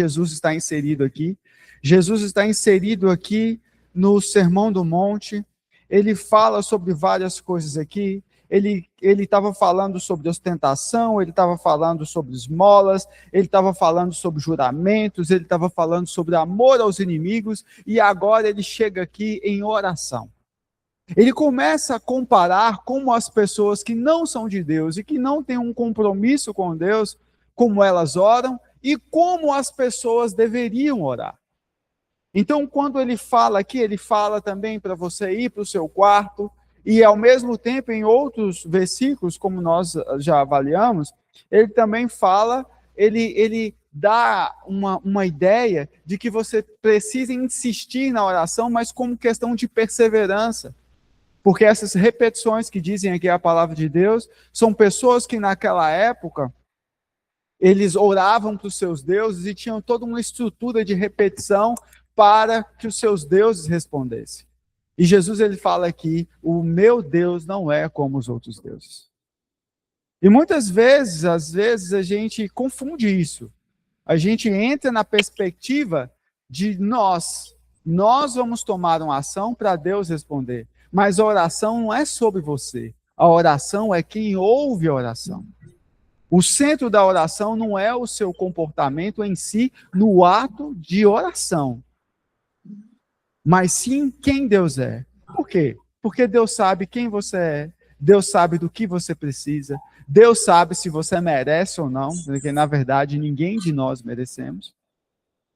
Jesus está inserido aqui. Jesus está inserido aqui no Sermão do Monte. Ele fala sobre várias coisas aqui. Ele estava falando sobre ostentação, ele estava falando sobre esmolas, ele estava falando sobre juramentos, ele estava falando sobre amor aos inimigos, e agora ele chega aqui em oração. Ele começa a comparar como as pessoas que não são de Deus e que não têm um compromisso com Deus, como elas oram e como as pessoas deveriam orar. Então, quando ele fala aqui, ele fala também para você ir para o seu quarto, e ao mesmo tempo, em outros versículos, como nós já avaliamos, ele também fala, ele dá uma ideia de que você precisa insistir na oração, mas como questão de perseverança. Porque essas repetições que dizem aqui a palavra de Deus, são pessoas que naquela época, eles oravam para os seus deuses e tinham toda uma estrutura de repetição para que os seus deuses respondessem. E Jesus, ele fala aqui, o meu Deus não é como os outros deuses. E muitas vezes, às vezes, a gente confunde isso. A gente entra na perspectiva de nós vamos tomar uma ação para Deus responder. Mas a oração não é sobre você. A oração é quem ouve a oração. O centro da oração não é o seu comportamento em si, no ato de oração. Mas sim quem Deus é. Por quê? Porque Deus sabe quem você é, Deus sabe do que você precisa, Deus sabe se você merece ou não, porque na verdade ninguém de nós merecemos.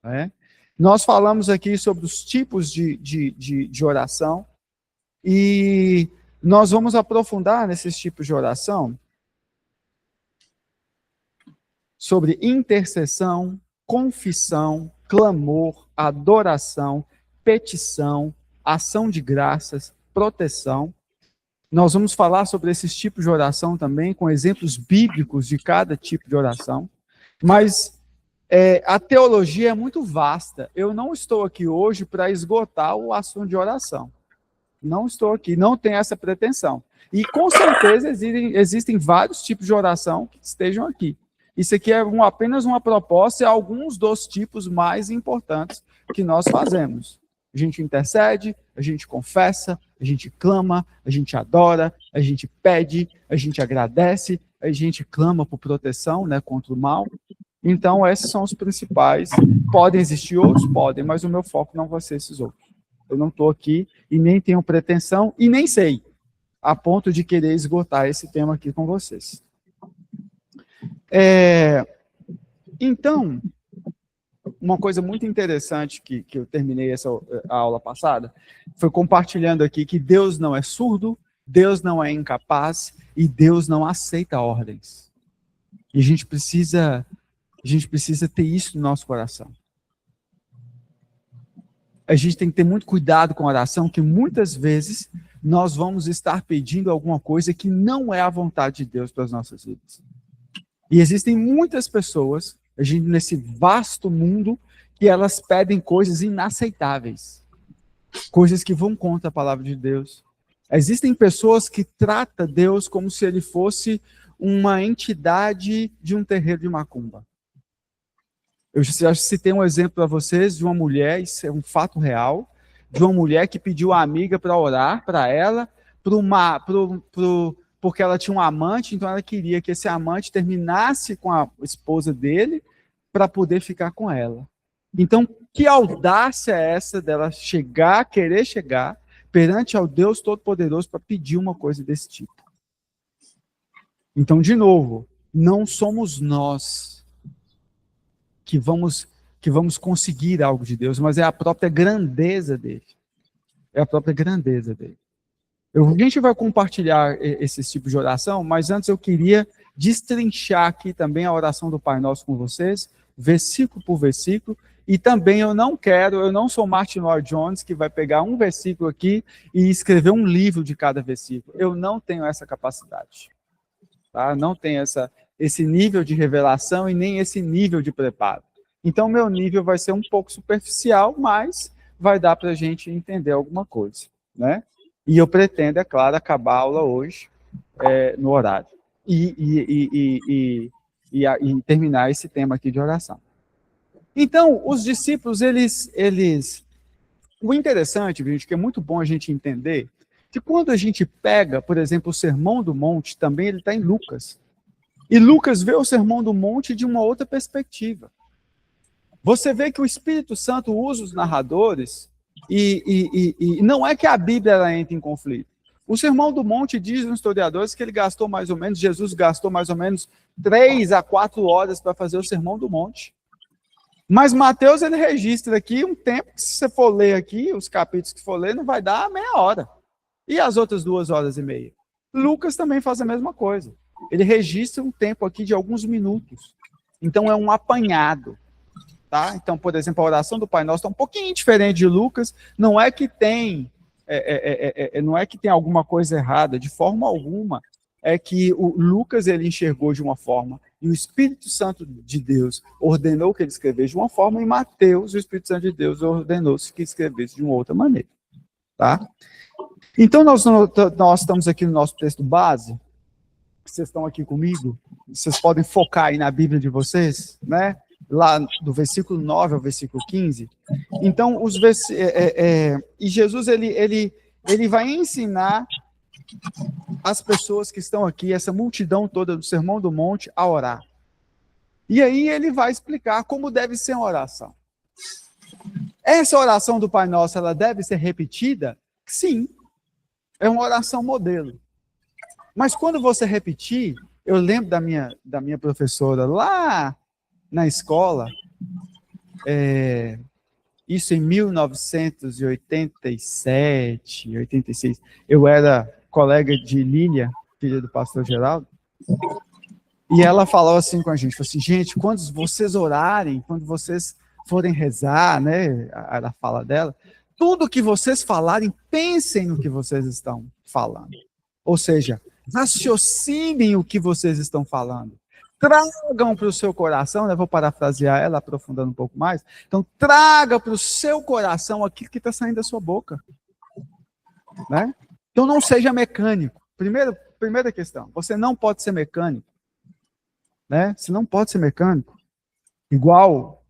Né? Nós falamos aqui sobre os tipos de oração, e nós vamos aprofundar nesses tipos de oração, sobre intercessão, confissão, clamor, adoração, petição, ação de graças, proteção. Nós vamos falar sobre esses tipos de oração também, com exemplos bíblicos de cada tipo de oração. Mas a teologia é muito vasta. Eu não estou aqui hoje para esgotar o assunto de oração. Não estou aqui, não tenho essa pretensão. E com certeza existem vários tipos de oração que estejam aqui. Isso aqui é apenas uma proposta e alguns dos tipos mais importantes que nós fazemos. A gente intercede, a gente confessa, a gente clama, a gente adora, a gente pede, a gente agradece, a gente clama por proteção, né, contra o mal. Então, esses são os principais. Podem existir outros? Podem, mas o meu foco não vai ser esses outros. Eu não estou aqui e nem tenho pretensão e nem sei, a ponto de querer esgotar esse tema aqui com vocês. Então, uma coisa muito interessante que eu terminei a aula passada, foi compartilhando aqui que Deus não é surdo, Deus não é incapaz e Deus não aceita ordens. E a gente precisa ter isso no nosso coração. A gente tem que ter muito cuidado com a oração, que muitas vezes nós vamos estar pedindo alguma coisa que não é a vontade de Deus para as nossas vidas. E existem muitas pessoas, nesse vasto mundo, que elas pedem coisas inaceitáveis. Coisas que vão contra a palavra de Deus. Existem pessoas que tratam Deus como se ele fosse uma entidade de um terreiro de macumba. Eu já citei um exemplo para vocês de uma mulher, isso é um fato real, de uma mulher que pediu a amiga para orar para ela, porque ela tinha um amante, então ela queria que esse amante terminasse com a esposa dele para poder ficar com ela. Então, que audácia é essa dela querer chegar perante ao Deus Todo-Poderoso para pedir uma coisa desse tipo? Então, de novo, não somos nós que vamos conseguir algo de Deus, mas é a própria grandeza dele. É a própria grandeza dele. A gente vai compartilhar esses tipos de oração, mas antes eu queria destrinchar aqui também a oração do Pai Nosso com vocês, versículo por versículo, e também eu não sou Martin Lloyd Jones, que vai pegar um versículo aqui e escrever um livro de cada versículo. Eu não tenho essa capacidade. Tá? Não tenho esse nível de revelação e nem esse nível de preparo. Então, meu nível vai ser um pouco superficial, mas vai dar para a gente entender alguma coisa, né? E eu pretendo, é claro, acabar a aula hoje, no horário. E terminar esse tema aqui de oração. Então, os discípulos, o interessante, gente, que é muito bom a gente entender, que quando a gente pega, por exemplo, o Sermão do Monte, também ele está em Lucas. E Lucas vê o Sermão do Monte de uma outra perspectiva. Você vê que o Espírito Santo usa os narradores e não é que a Bíblia ela entra em conflito. O Sermão do Monte diz nos historiadores que ele gastou mais ou menos, Jesus gastou mais ou menos 3 a 4 horas para fazer o Sermão do Monte. Mas Mateus, ele registra aqui um tempo que, se você for ler aqui, os capítulos que for ler, não vai dar meia hora. E as outras 2 horas e meia? Lucas também faz a mesma coisa. Ele registra um tempo aqui de alguns minutos. Então, é um apanhado. Tá? Então, por exemplo, a oração do Pai Nosso está um pouquinho diferente de Lucas. Não é que tem, não é que tem alguma coisa errada, de forma alguma. É que o Lucas ele enxergou de uma forma, e o Espírito Santo de Deus ordenou que ele escrevesse de uma forma, e Mateus, o Espírito Santo de Deus, ordenou que escrevesse de uma outra maneira. Tá? Então, nós estamos aqui no nosso texto base. Vocês estão aqui comigo? Vocês podem focar aí na Bíblia de vocês, né? Lá do versículo 9 ao versículo 15. Então, e Jesus, ele vai ensinar as pessoas que estão aqui, essa multidão toda do Sermão do Monte, a orar. E aí ele vai explicar como deve ser uma oração. Essa oração do Pai Nosso, ela deve ser repetida? Sim. É uma oração modelo. Mas quando você repetir, eu lembro da minha professora lá na escola, isso em 1987, 86, eu era colega de Lília, filha do pastor Geraldo, e ela falou assim com a gente, falou assim, gente, quando vocês orarem, quando vocês forem rezar, né, a fala dela, tudo que vocês falarem, pensem no que vocês estão falando. Ou seja, raciocinem o que vocês estão falando. Tragam para o seu coração, né, vou parafrasear ela, aprofundando um pouco mais, então traga para o seu coração aquilo que está saindo da sua boca. Né? Então não seja mecânico. Primeira questão, você não pode ser mecânico. Né? Você não pode ser mecânico. Igual,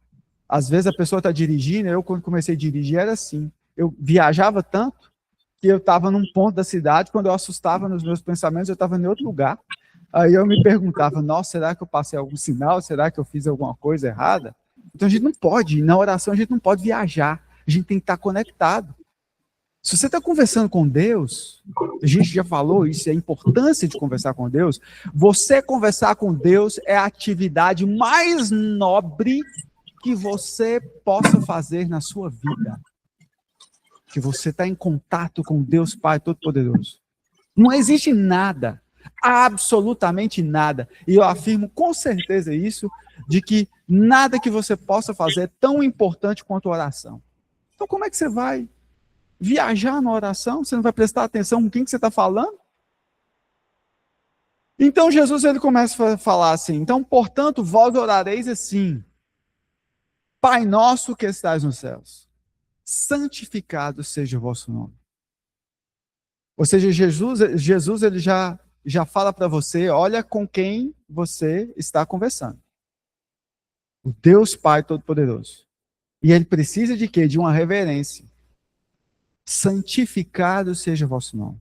às vezes a pessoa está dirigindo, eu quando comecei a dirigir era assim, eu viajava tanto que eu estava num ponto da cidade, quando eu assustava nos meus pensamentos, eu estava em outro lugar. Aí eu me perguntava, nossa, será que eu passei algum sinal? Será que eu fiz alguma coisa errada? Então a gente não pode, na oração a gente não pode viajar, a gente tem que estar conectado. Se você está conversando com Deus, a gente já falou isso, a importância de conversar com Deus, você conversar com Deus é a atividade mais nobre que você possa fazer na sua vida. Que você está em contato com Deus Pai Todo-Poderoso. Não existe nada, absolutamente nada, e eu afirmo com certeza isso, de que nada que você possa fazer é tão importante quanto a oração. Então como é que você vai viajar na oração? Você não vai prestar atenção com quem que você está falando? Então Jesus ele começa a falar assim, então, portanto, vós orareis assim, Pai nosso que estais nos céus, santificado seja o vosso nome. Ou seja, Jesus ele já fala para você, olha com quem você está conversando. O Deus Pai Todo-Poderoso. E ele precisa de quê? De uma reverência. Santificado seja o vosso nome.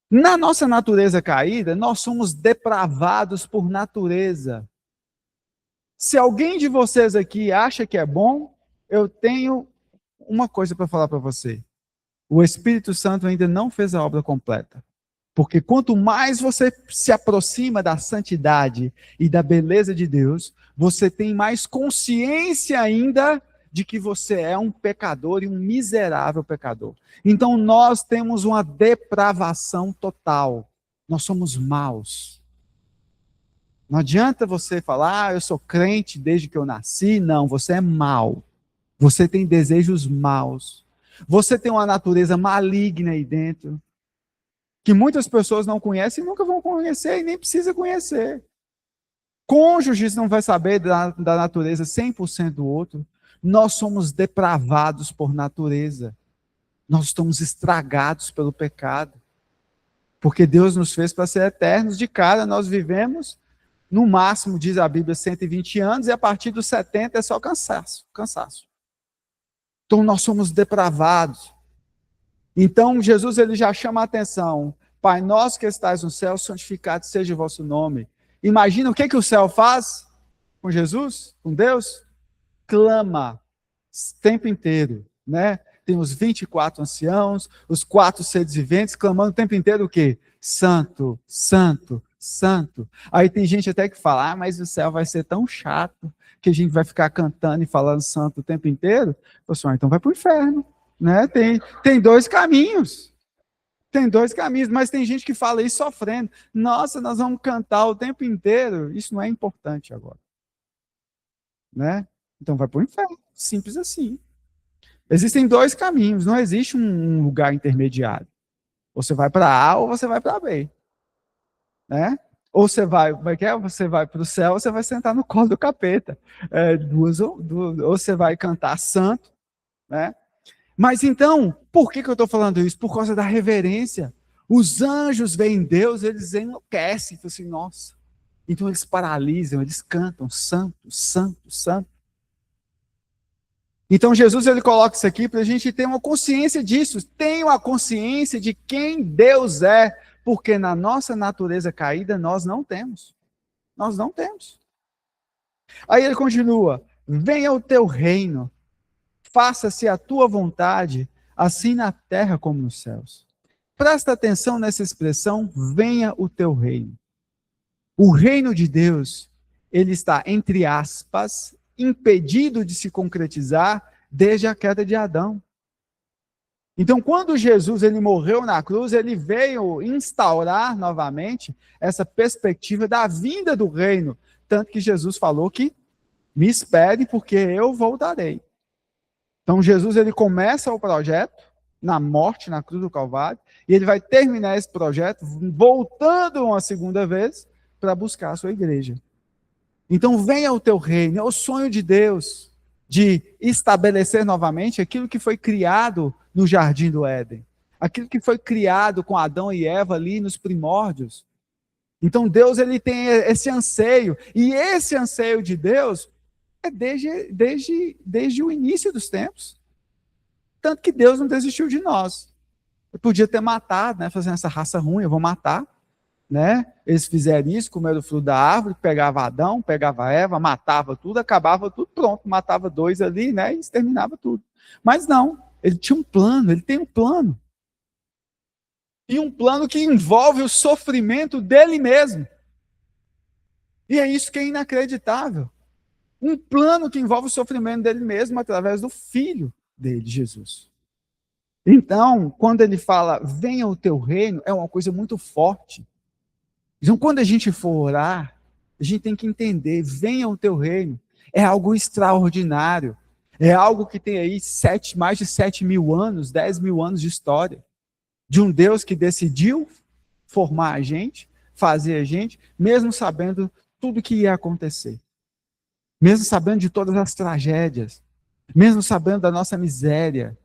Na nossa natureza caída, nós somos depravados por natureza. Se alguém de vocês aqui acha que é bom, eu tenho uma coisa para falar para você. O Espírito Santo ainda não fez a obra completa. Porque quanto mais você se aproxima da santidade e da beleza de Deus, você tem mais consciência ainda de que você é um pecador e um miserável pecador. Então nós temos uma depravação total. Nós somos maus. Não adianta você falar, eu sou crente desde que eu nasci. Não, você é mau. Você tem desejos maus. Você tem uma natureza maligna aí dentro, que muitas pessoas não conhecem e nunca vão conhecer e nem precisa conhecer. Cônjuges não vai saber da natureza 100% do outro. Nós somos depravados por natureza. Nós estamos estragados pelo pecado. Porque Deus nos fez para ser eternos. De cara, nós vivemos no máximo, diz a Bíblia, 120 anos, e a partir dos 70 é só cansaço. Então nós somos depravados. Então Jesus ele já chama a atenção. Pai nosso que estais no céu, santificado seja o vosso nome. Imagina o que o céu faz com Jesus, com Deus? Clama o tempo inteiro, né? Tem os 24 anciãos, os 4 seres viventes, clamando o tempo inteiro o quê? Santo, santo, santo. Aí tem gente até que fala, mas o céu vai ser tão chato que a gente vai ficar cantando e falando santo o tempo inteiro. Pessoal, então vai para o inferno, né? Tem 2 caminhos. Tem 2 caminhos, mas tem gente que fala isso sofrendo. Nossa, nós vamos cantar o tempo inteiro. Isso não é importante agora. Né? Então vai para o inferno. Simples assim. Existem 2 caminhos, não existe um lugar intermediário. Você vai para A ou você vai para B. Né? Ou você vai para o céu ou você vai sentar no colo do capeta. Ou você vai cantar santo. Né? Mas então, por que eu estou falando isso? Por causa da reverência. Os anjos veem Deus, eles enlouquecem. Assim, nossa. Então eles paralisam, eles cantam santo, santo, santo. Então Jesus ele coloca isso aqui para a gente ter uma consciência disso. Tenha a consciência de quem Deus é, porque na nossa natureza caída nós não temos. Nós não temos. Aí ele continua: venha o teu reino, faça-se a tua vontade, assim na terra como nos céus. Presta atenção nessa expressão, venha o teu reino. O reino de Deus, ele está, entre aspas, impedido de se concretizar desde a queda de Adão. Então, quando Jesus ele morreu na cruz, ele veio instaurar novamente essa perspectiva da vinda do reino. Tanto que Jesus falou que me espere porque eu voltarei. Então, Jesus ele começa o projeto na morte, na cruz do Calvário, e ele vai terminar esse projeto voltando uma segunda vez para buscar a sua igreja. Então, venha o teu reino. É o sonho de Deus de estabelecer novamente aquilo que foi criado no Jardim do Éden. Aquilo que foi criado com Adão e Eva ali nos primórdios. Então, Deus ele tem esse anseio. E esse anseio de Deus é desde o início dos tempos. Tanto que Deus não desistiu de nós. Ele podia ter matado, né? Fazendo essa raça ruim, eu vou matar. Né? Eles fizeram isso, comeram o fruto da árvore, pegava Adão, pegava Eva, matava tudo, acabava tudo, pronto, matava 2 ali, né? E exterminava tudo. Mas não, ele tinha um plano, ele tem um plano. E um plano que envolve o sofrimento dele mesmo. E é isso que é inacreditável. Um plano que envolve o sofrimento dele mesmo através do filho dele, Jesus. Então, quando ele fala, venha o teu reino, é uma coisa muito forte. Então, quando a gente for orar, a gente tem que entender, venha o teu reino, é algo extraordinário, é algo que tem aí mais de 7.000 anos, 10.000 anos de história, de um Deus que decidiu formar a gente, fazer a gente, mesmo sabendo tudo que ia acontecer, mesmo sabendo de todas as tragédias, mesmo sabendo da nossa miséria,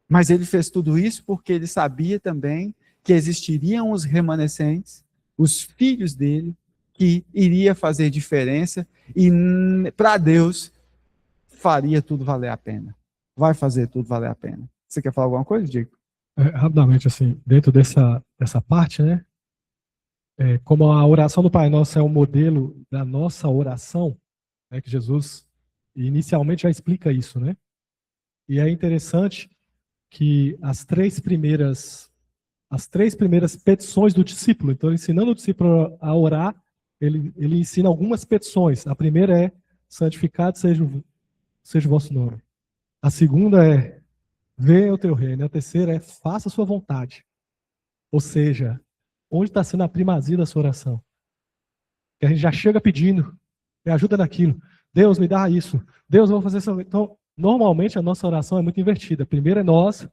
mas ele fez tudo isso porque ele sabia também que existiriam os remanescentes, os filhos dele, que iria fazer diferença e para Deus faria tudo valer a pena. Vai fazer tudo valer a pena. Você quer falar alguma coisa, Diego? Rapidamente, assim, dentro dessa parte, né? Como a oração do Pai Nosso é o modelo da nossa oração, né, que Jesus inicialmente já explica isso, né? E é interessante que as três primeiras petições do discípulo, então ensinando o discípulo a orar, ele ensina algumas petições. A primeira é, santificado seja o vosso nome. A segunda é, venha o teu reino. A terceira é, faça a sua vontade. Ou seja, onde está sendo a primazia da sua oração? Que a gente já chega pedindo, me ajuda naquilo. Deus, me dá isso. Deus, eu vou fazer isso. Então, normalmente a nossa oração é muito invertida. Primeiro é nós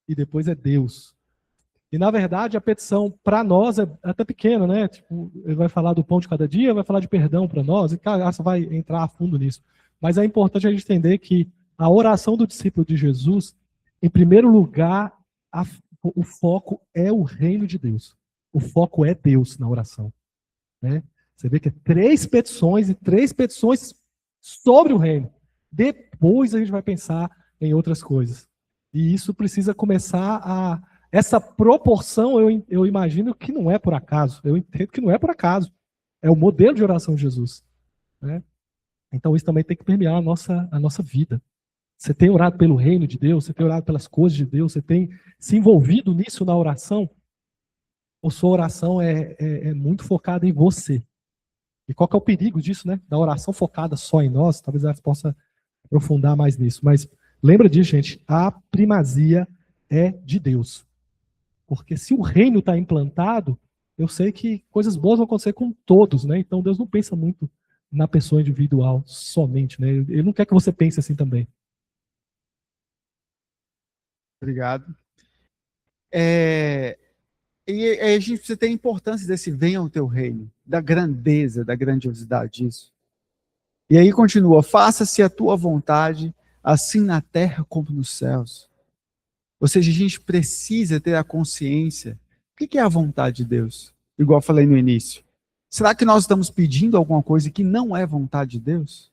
e depois é Deus. E, na verdade, a petição para nós é até pequena, né? Tipo, ele vai falar do pão de cada dia, vai falar de perdão para nós, e cara, você vai entrar a fundo nisso. Mas é importante a gente entender que a oração do discípulo de Jesus, em primeiro lugar, o foco é o reino de Deus. O foco é Deus na oração. né? Você vê que é 3 petições e 3 petições sobre o reino. Depois a gente vai pensar em outras coisas. E isso precisa começar a... Essa proporção, eu imagino que não é por acaso. Eu entendo que não é por acaso. É o modelo de oração de Jesus, né? Então isso também tem que permear a nossa vida. Você tem orado pelo reino de Deus? Você tem orado pelas coisas de Deus? Você tem se envolvido nisso na oração? Ou sua oração é muito focada em você? E qual que é o perigo disso, né? Da oração focada só em nós? Talvez ela possa aprofundar mais nisso. Mas lembra disso, gente. A primazia é de Deus. Porque se o reino está implantado, eu sei que coisas boas vão acontecer com todos, né? Então Deus não pensa muito na pessoa individual somente, né? Ele não quer que você pense assim também. Obrigado. E a gente precisa ter a importância desse venha ao teu reino, da grandeza, da grandiosidade disso. E aí continua, faça-se a tua vontade, assim na terra como nos céus. Ou seja, a gente precisa ter a consciência. O que é a vontade de Deus? Igual eu falei no início. Será que nós estamos pedindo alguma coisa que não é vontade de Deus?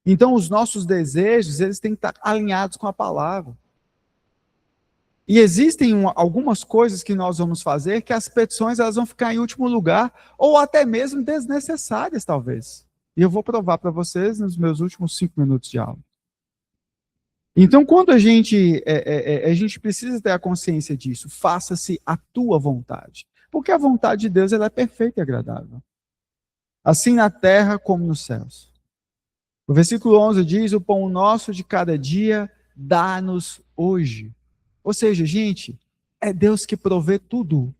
Então, os nossos desejos, eles têm que estar alinhados com a palavra. E existem algumas coisas que nós vamos fazer que as petições elas vão ficar em último lugar, ou até mesmo desnecessárias, talvez. E eu vou provar para vocês nos meus últimos 5 minutos de aula. Então, quando a gente precisa ter a consciência disso, faça-se a tua vontade. Porque a vontade de Deus ela é perfeita e agradável. Assim na terra como nos céus. O versículo 11 diz, o pão nosso de cada dia, dá-nos hoje. Ou seja, gente, é Deus que provê tudo.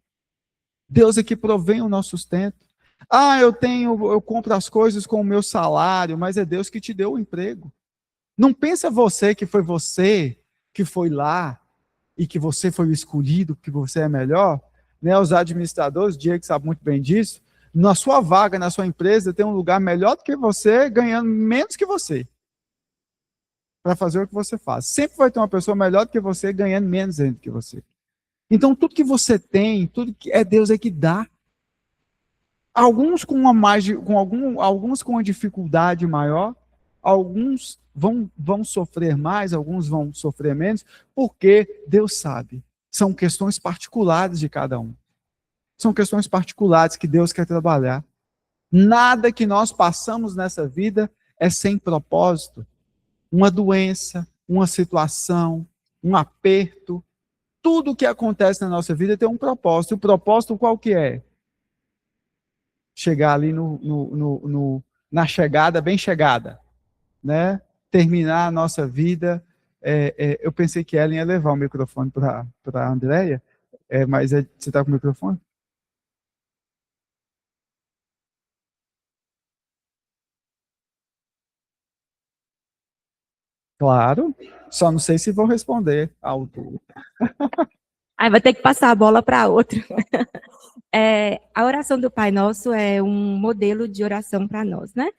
Deus é que provém o nosso sustento. Eu compro as coisas com o meu salário, mas é Deus que te deu o emprego. Não pensa você que foi lá e que você foi o escolhido, que você é melhor, né? Os administradores, o Diego sabe muito bem disso, na sua vaga, na sua empresa, tem um lugar melhor do que você, ganhando menos que você, para fazer o que você faz. Sempre vai ter uma pessoa melhor do que você, ganhando menos do que você. Então, tudo que você tem, tudo que é Deus é que dá. Alguns com uma dificuldade maior, alguns vão sofrer mais, alguns vão sofrer menos, porque Deus sabe. São questões particulares de cada um. São questões particulares que Deus quer trabalhar. Nada que nós passamos nessa vida é sem propósito. Uma doença, uma situação, um aperto, tudo que acontece na nossa vida tem um propósito. E o propósito qual que é? Chegar ali na chegada, bem chegada, né? Terminar a nossa vida. Eu pensei que Ellen ia levar o microfone para a Andréia, mas você está com o microfone? Claro, só não sei se vou responder à altura. Aí vai ter que passar a bola para outro. A oração do Pai Nosso é um modelo de oração para nós, né?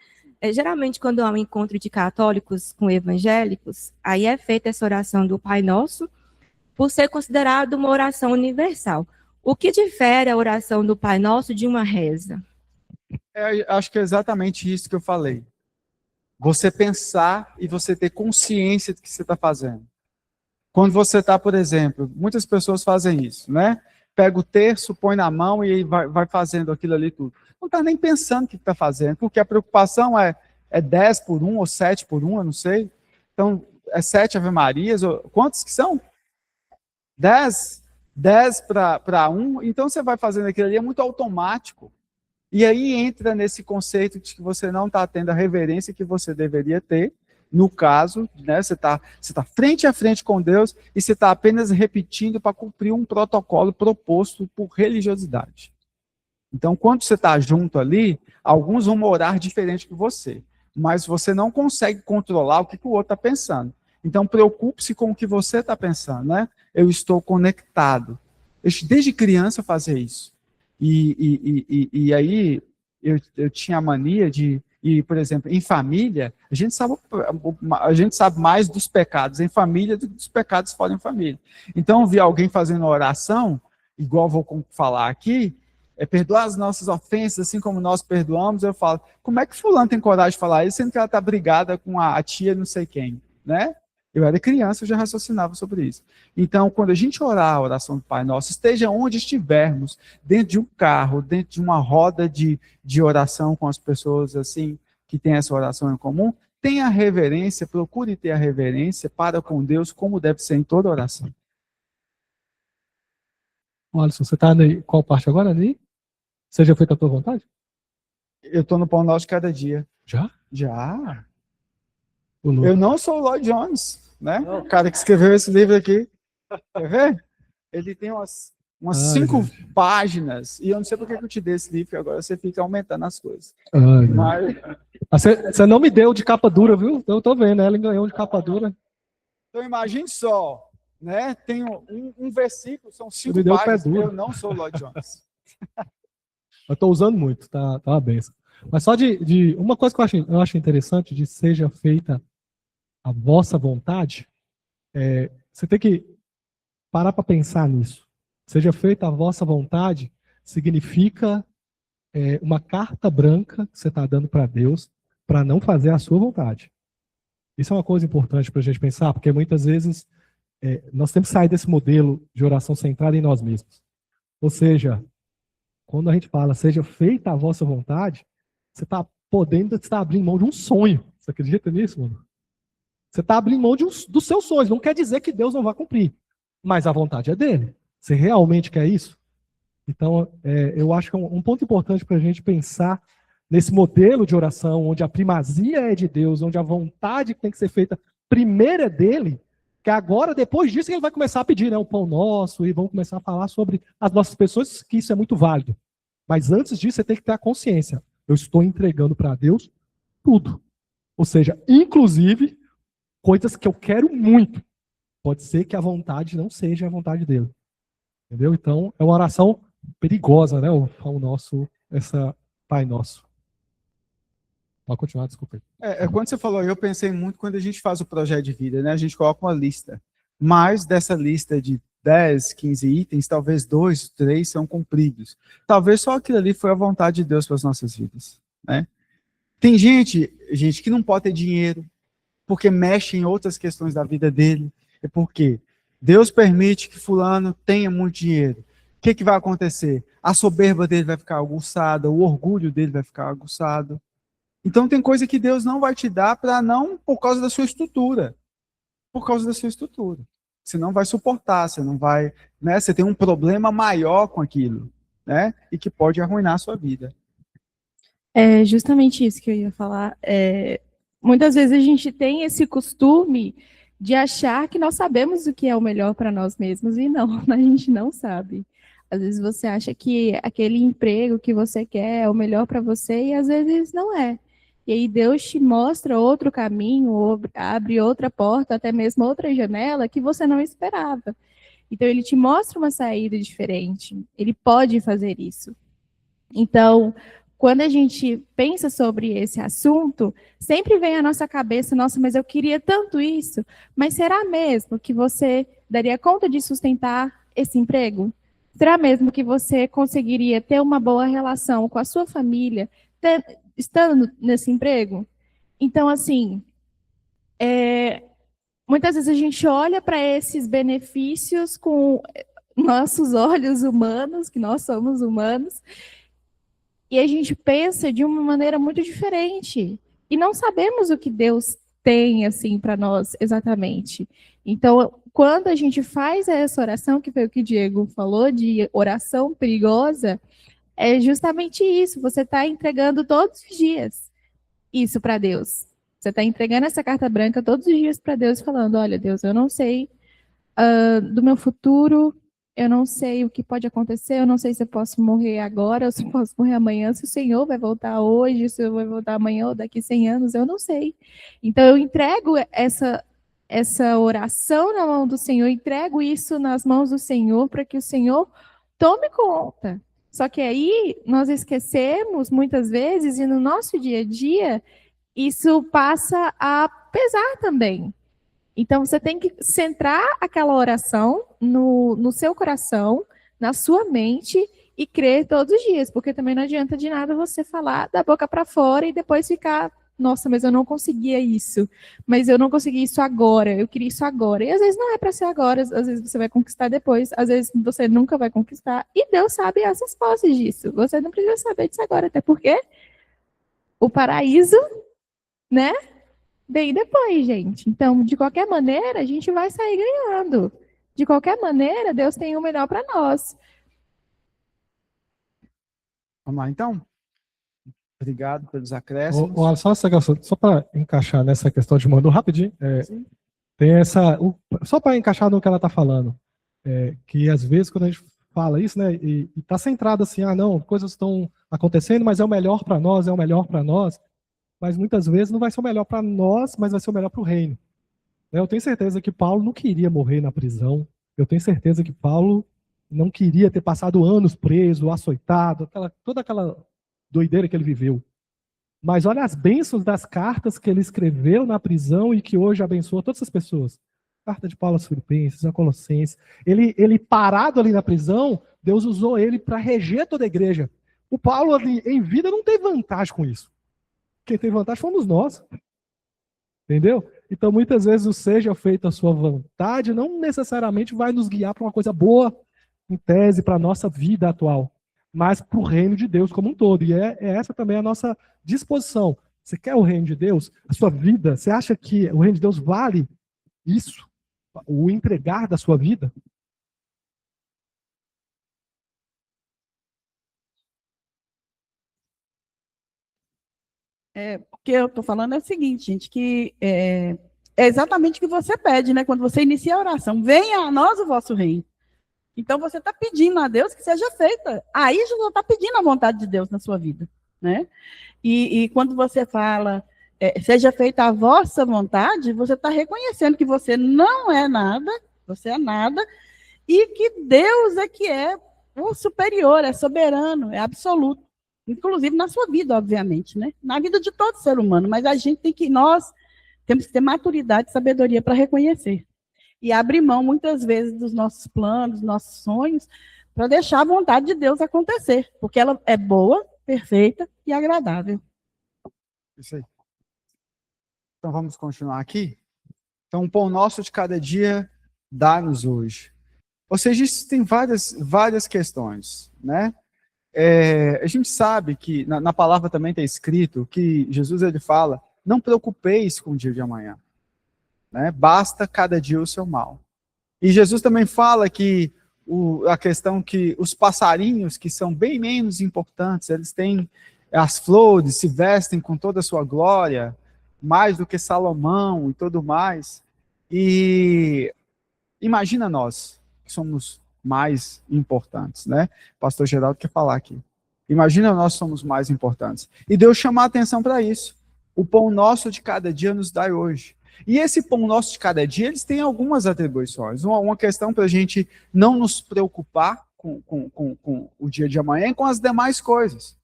Geralmente, quando há um encontro de católicos com evangélicos, aí é feita essa oração do Pai Nosso, por ser considerado uma oração universal. O que difere a oração do Pai Nosso de uma reza? Acho que é exatamente isso que eu falei. Você pensar e você ter consciência do que você está fazendo. Quando você está, por exemplo, muitas pessoas fazem isso, né? Pega o terço, põe na mão e vai fazendo aquilo ali tudo. Não está nem pensando o que está fazendo, porque a preocupação é 10 por 1 ou 7 por 1, eu não sei. Então, é 7 Ave Marias, quantos que são? 10 para 1, então você vai fazendo aquilo ali, é muito automático. E aí entra nesse conceito de que você não está tendo a reverência que você deveria ter, no caso, né, você tá frente a frente com Deus e você está apenas repetindo para cumprir um protocolo proposto por religiosidade. Então, quando você está junto ali, alguns vão orar diferente que você, mas você não consegue controlar o que o outro está pensando. Então, preocupe-se com o que você está pensando, né? Eu estou conectado. Desde criança eu fazia isso. E aí eu tinha a mania de, por exemplo, em família, a gente sabe mais dos pecados em família do que dos pecados fora em família. Então, eu vi alguém fazendo oração, igual vou falar aqui, perdoar as nossas ofensas, assim como nós perdoamos, eu falo, como é que fulano tem coragem de falar isso, sendo que ela está brigada com a tia não sei quem, né? Eu era criança, eu já raciocinava sobre isso. Então, quando a gente orar a oração do Pai Nosso, esteja onde estivermos, dentro de um carro, dentro de uma roda de oração com as pessoas assim, que tem essa oração em comum, tenha reverência, procure ter a reverência para com Deus, como deve ser em toda oração. Alisson, você está em qual parte agora, Ney? Seja feita a tua vontade? Eu estou no Pão Nosso de cada dia. Já? Já. O Lu. Eu não sou o Lloyd Jones, né? O cara que escreveu esse livro aqui. Quer ver? Ele tem umas 5 páginas, e eu não sei por que eu te dei esse livro, porque agora você fica aumentando as coisas. Mas... Você não me deu de capa dura, viu? Eu tô vendo, ela ganhou de capa dura. Então imagine só, né? Tem um versículo, são 5 páginas, eu não sou o Lloyd Jones. Eu estou usando muito, tá uma benção. Mas só de uma coisa que eu acho interessante, de seja feita a vossa vontade, você tem que parar para pensar nisso. Seja feita a vossa vontade significa uma carta branca que você está dando para Deus para não fazer a sua vontade. Isso é uma coisa importante para a gente pensar, porque muitas vezes nós temos que sair desse modelo de oração centrada em nós mesmos. Ou seja, quando a gente fala seja feita a vossa vontade, você está abrindo mão de um sonho. Você acredita nisso, mano? Você está abrindo mão dos seus sonhos. Não quer dizer que Deus não vai cumprir, mas a vontade é dele. Você realmente quer isso? Então, eu acho que é um ponto importante para a gente pensar nesse modelo de oração, onde a primazia é de Deus, onde a vontade que tem que ser feita primeiro é dele, que agora, depois disso, ele vai começar a pedir, né, o pão nosso, e vão começar a falar sobre as nossas pessoas, que isso é muito válido. Mas antes disso, você tem que ter a consciência. Eu estou entregando para Deus tudo. Ou seja, inclusive, coisas que eu quero muito. Pode ser que a vontade não seja a vontade dele. Entendeu? Então, é uma oração perigosa, né? O Pão Nosso, essa Pai Nosso. Pode continuar, desculpa aí. Quando você falou, eu pensei muito quando a gente faz o projeto de vida, né? A gente coloca uma lista. Mas dessa lista de 10, 15 itens, talvez 2, 3 são cumpridos. Talvez só aquilo ali foi a vontade de Deus para as nossas vidas, né? Tem gente que não pode ter dinheiro, porque mexe em outras questões da vida dele. É porque Deus permite que fulano tenha muito dinheiro. O que vai acontecer? A soberba dele vai ficar aguçada, o orgulho dele vai ficar aguçado. Então tem coisa que Deus não vai te dar por causa da sua estrutura. Por causa da sua estrutura. Você não vai suportar, você não vai, né? Você tem um problema maior com aquilo, né? E que pode arruinar a sua vida. É justamente isso que eu ia falar. Muitas vezes a gente tem esse costume de achar que nós sabemos o que é o melhor para nós mesmos, e não, a gente não sabe. Às vezes você acha que aquele emprego que você quer é o melhor para você, e às vezes não é. E aí Deus te mostra outro caminho, ou abre outra porta, até mesmo outra janela que você não esperava. Então ele te mostra uma saída diferente. Ele pode fazer isso. Então, quando a gente pensa sobre esse assunto, sempre vem à nossa cabeça, nossa, mas eu queria tanto isso, mas será mesmo que você daria conta de sustentar esse emprego? Será mesmo que você conseguiria ter uma boa relação com a sua família, estando nesse emprego? Então, assim, muitas vezes a gente olha para esses benefícios com nossos olhos humanos, que nós somos humanos, e a gente pensa de uma maneira muito diferente. E não sabemos o que Deus tem, assim, para nós exatamente. Então, quando a gente faz essa oração, que foi o que o Diego falou, de oração perigosa, é justamente isso. Você está entregando todos os dias isso para Deus. Você está entregando essa carta branca todos os dias para Deus, falando, olha, Deus, eu não sei do meu futuro, eu não sei o que pode acontecer, eu não sei se eu posso morrer agora, ou se eu posso morrer amanhã, se o Senhor vai voltar hoje, se eu vou voltar amanhã ou daqui 100 anos, eu não sei. Então, eu entrego essa oração na mão do Senhor, entrego isso nas mãos do Senhor, para que o Senhor tome conta. Só que aí, nós esquecemos, muitas vezes, e no nosso dia a dia, isso passa a pesar também. Então, você tem que centrar aquela oração no seu coração, na sua mente, e crer todos os dias, porque também não adianta de nada você falar da boca para fora e depois ficar, nossa, mas eu não conseguia isso, mas eu não consegui isso agora, eu queria isso agora. E às vezes não é para ser agora, às vezes você vai conquistar depois, às vezes você nunca vai conquistar, e Deus sabe as respostas disso. Você não precisa saber disso agora, até porque o paraíso, né, vem depois, gente. Então, de qualquer maneira, a gente vai sair ganhando. De qualquer maneira, Deus tem o melhor para nós. Vamos lá, então? Obrigado pelos acréscimos. Só para encaixar nessa questão de mandou rapidinho, Sim. tem só para encaixar no que ela está falando, que às vezes quando a gente fala isso, né, e está centrado assim, não, coisas estão acontecendo, mas é o melhor para nós, mas muitas vezes não vai ser o melhor para nós, mas vai ser o melhor para o reino. Eu tenho certeza que Paulo não queria morrer na prisão, eu tenho certeza que Paulo não queria ter passado anos preso, açoitado, toda aquela doideira que ele viveu. Mas olha as bênçãos das cartas que ele escreveu na prisão e que hoje abençoa todas essas pessoas. Carta de Paulo aos Filipenses, a Colossenses. Ele parado ali na prisão, Deus usou ele para reger toda a igreja. O Paulo ali, em vida não teve vantagem com isso. Quem tem vantagem fomos nós. Entendeu? Então muitas vezes o seja feito a sua vontade não necessariamente vai nos guiar para uma coisa boa, em tese, para a nossa vida atual, mas para o reino de Deus como um todo. E é essa também a nossa disposição. Você quer o reino de Deus? A sua vida, você acha que o reino de Deus vale isso? O entregar da sua vida? O que eu estou falando é o seguinte, gente, que é exatamente o que você pede, né? Quando você inicia a oração, venha a nós o vosso reino. Então, você está pedindo a Deus que seja feita. Aí, Jesus está pedindo a vontade de Deus na sua vida, né? E quando você fala, seja feita a vossa vontade, você está reconhecendo que você não é nada, você é nada, e que Deus é que é o superior, é soberano, é absoluto. Inclusive na sua vida, obviamente, né? Na vida de todo ser humano, mas nós temos que ter maturidade e sabedoria para reconhecer. E abrir mão, muitas vezes, dos nossos planos, dos nossos sonhos, para deixar a vontade de Deus acontecer, porque ela é boa, perfeita e agradável. Isso aí. Então vamos continuar aqui? Então, o pão nosso de cada dia dá-nos hoje. Ou seja, isso tem várias questões, né? A gente sabe que na palavra também está escrito que Jesus ele fala, não preocupeis com o dia de amanhã, né? Basta cada dia o seu mal. E Jesus também fala que a questão que os passarinhos, que são bem menos importantes, eles têm as flores, se vestem com toda a sua glória, mais do que Salomão e tudo mais. E imagina nós, que somos mais importantes, né? O pastor Geraldo quer falar aqui. Imagina nós somos mais importantes. E Deus chama a atenção para isso. O pão nosso de cada dia nos dai hoje. E esse pão nosso de cada dia, eles têm algumas atribuições. Uma questão para a gente não nos preocupar com o dia de amanhã e com as demais coisas.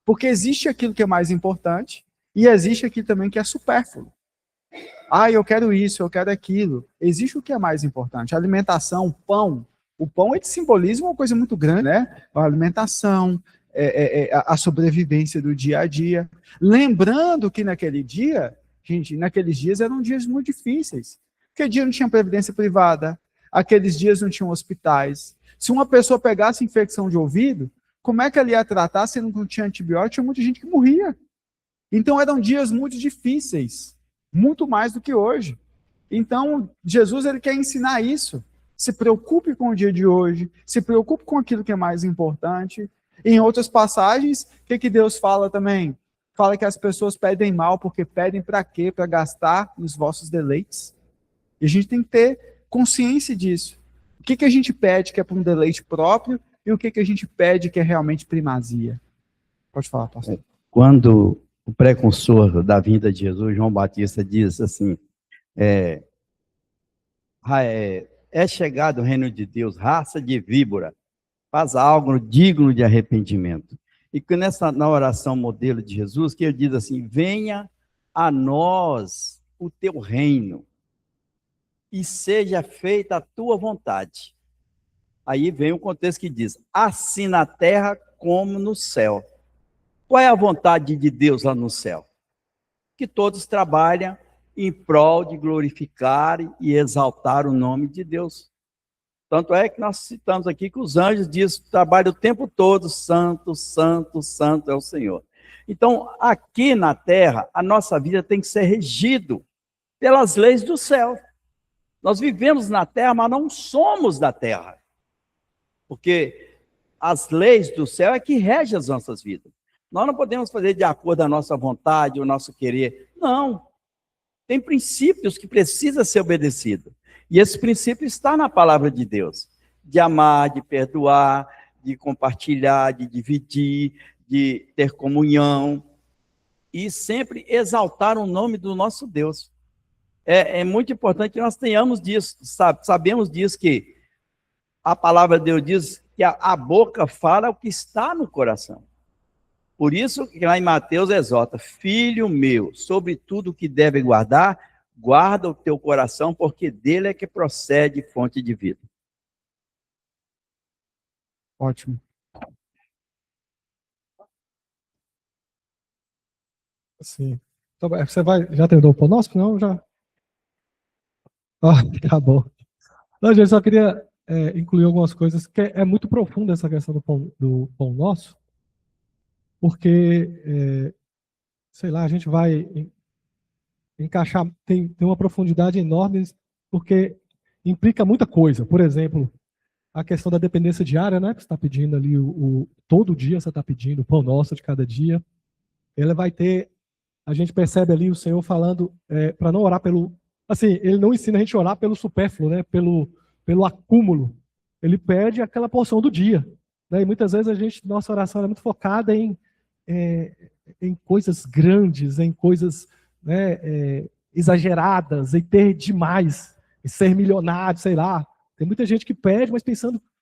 Porque existe aquilo que é mais importante e existe aquilo também que é supérfluo. Eu quero isso, eu quero aquilo. Existe o que é mais importante. A alimentação, o pão. O pão ele simboliza uma coisa muito grande, né? A alimentação, a sobrevivência do dia a dia. Lembrando que naquele dia, gente, naqueles dias eram dias muito difíceis. Aquele dia não tinha previdência privada, aqueles dias não tinham hospitais. Se uma pessoa pegasse infecção de ouvido, como é que ela ia tratar se não tinha antibiótico? Tinha muita gente que morria. Então eram dias muito difíceis, muito mais do que hoje. Então, Jesus ele quer ensinar isso. Se preocupe com o dia de hoje, se preocupe com aquilo que é mais importante. Em outras passagens, o que Deus fala também? Fala que as pessoas pedem mal, porque pedem para quê? Para gastar nos vossos deleites. E a gente tem que ter consciência disso. O que a gente pede que é para um deleite próprio e o que a gente pede que é realmente primazia. Pode falar, pastor. Quando o precursor da vinda de Jesus, João Batista, diz assim, é chegado o reino de Deus, raça de víbora, faz algo digno de arrependimento. E que na oração modelo de Jesus, que ele diz assim, venha a nós o teu reino e seja feita a tua vontade. Aí vem o contexto que diz, assim na terra como no céu. Qual é a vontade de Deus lá no céu? Que todos trabalhem em prol de glorificar e exaltar o nome de Deus. Tanto é que nós citamos aqui que os anjos dizem, trabalham o tempo todo, santo, santo, santo é o Senhor. Então, aqui na terra, a nossa vida tem que ser regido pelas leis do céu. Nós vivemos na terra, mas não somos da terra. Porque as leis do céu é que regem as nossas vidas. Nós não podemos fazer de acordo com a nossa vontade, o nosso querer. Não. Tem princípios que precisam ser obedecidos. E esse princípio está na palavra de Deus. De amar, de perdoar, de compartilhar, de dividir, de ter comunhão. E sempre exaltar o nome do nosso Deus. É muito importante que nós tenhamos disso, sabemos disso, que a palavra de Deus diz que a boca fala o que está no coração. Por isso, que lá em Mateus exorta, filho meu, sobre tudo o que deve guardar, guarda o teu coração, porque dele é que procede fonte de vida. Ótimo. Sim. Então, você já terminou o pão nosso? Não, já. Tá bom. Não, gente, só queria incluir algumas coisas, que é muito profunda essa questão do pão nosso, porque, sei lá, a gente vai encaixar, tem uma profundidade enorme, porque implica muita coisa. Por exemplo, a questão da dependência diária, né? Que você está pedindo ali, todo dia você está pedindo o pão nosso de cada dia. Ele vai ter, a gente percebe ali o Senhor falando para não orar pelo... Assim, ele não ensina a gente a orar pelo supérfluo, né? Pelo acúmulo. Ele pede aquela porção do dia. Né? E muitas vezes nossa oração é muito focada em coisas grandes, em coisas, né, exageradas, em ter demais, em ser milionário, sei lá. Tem muita gente que pede,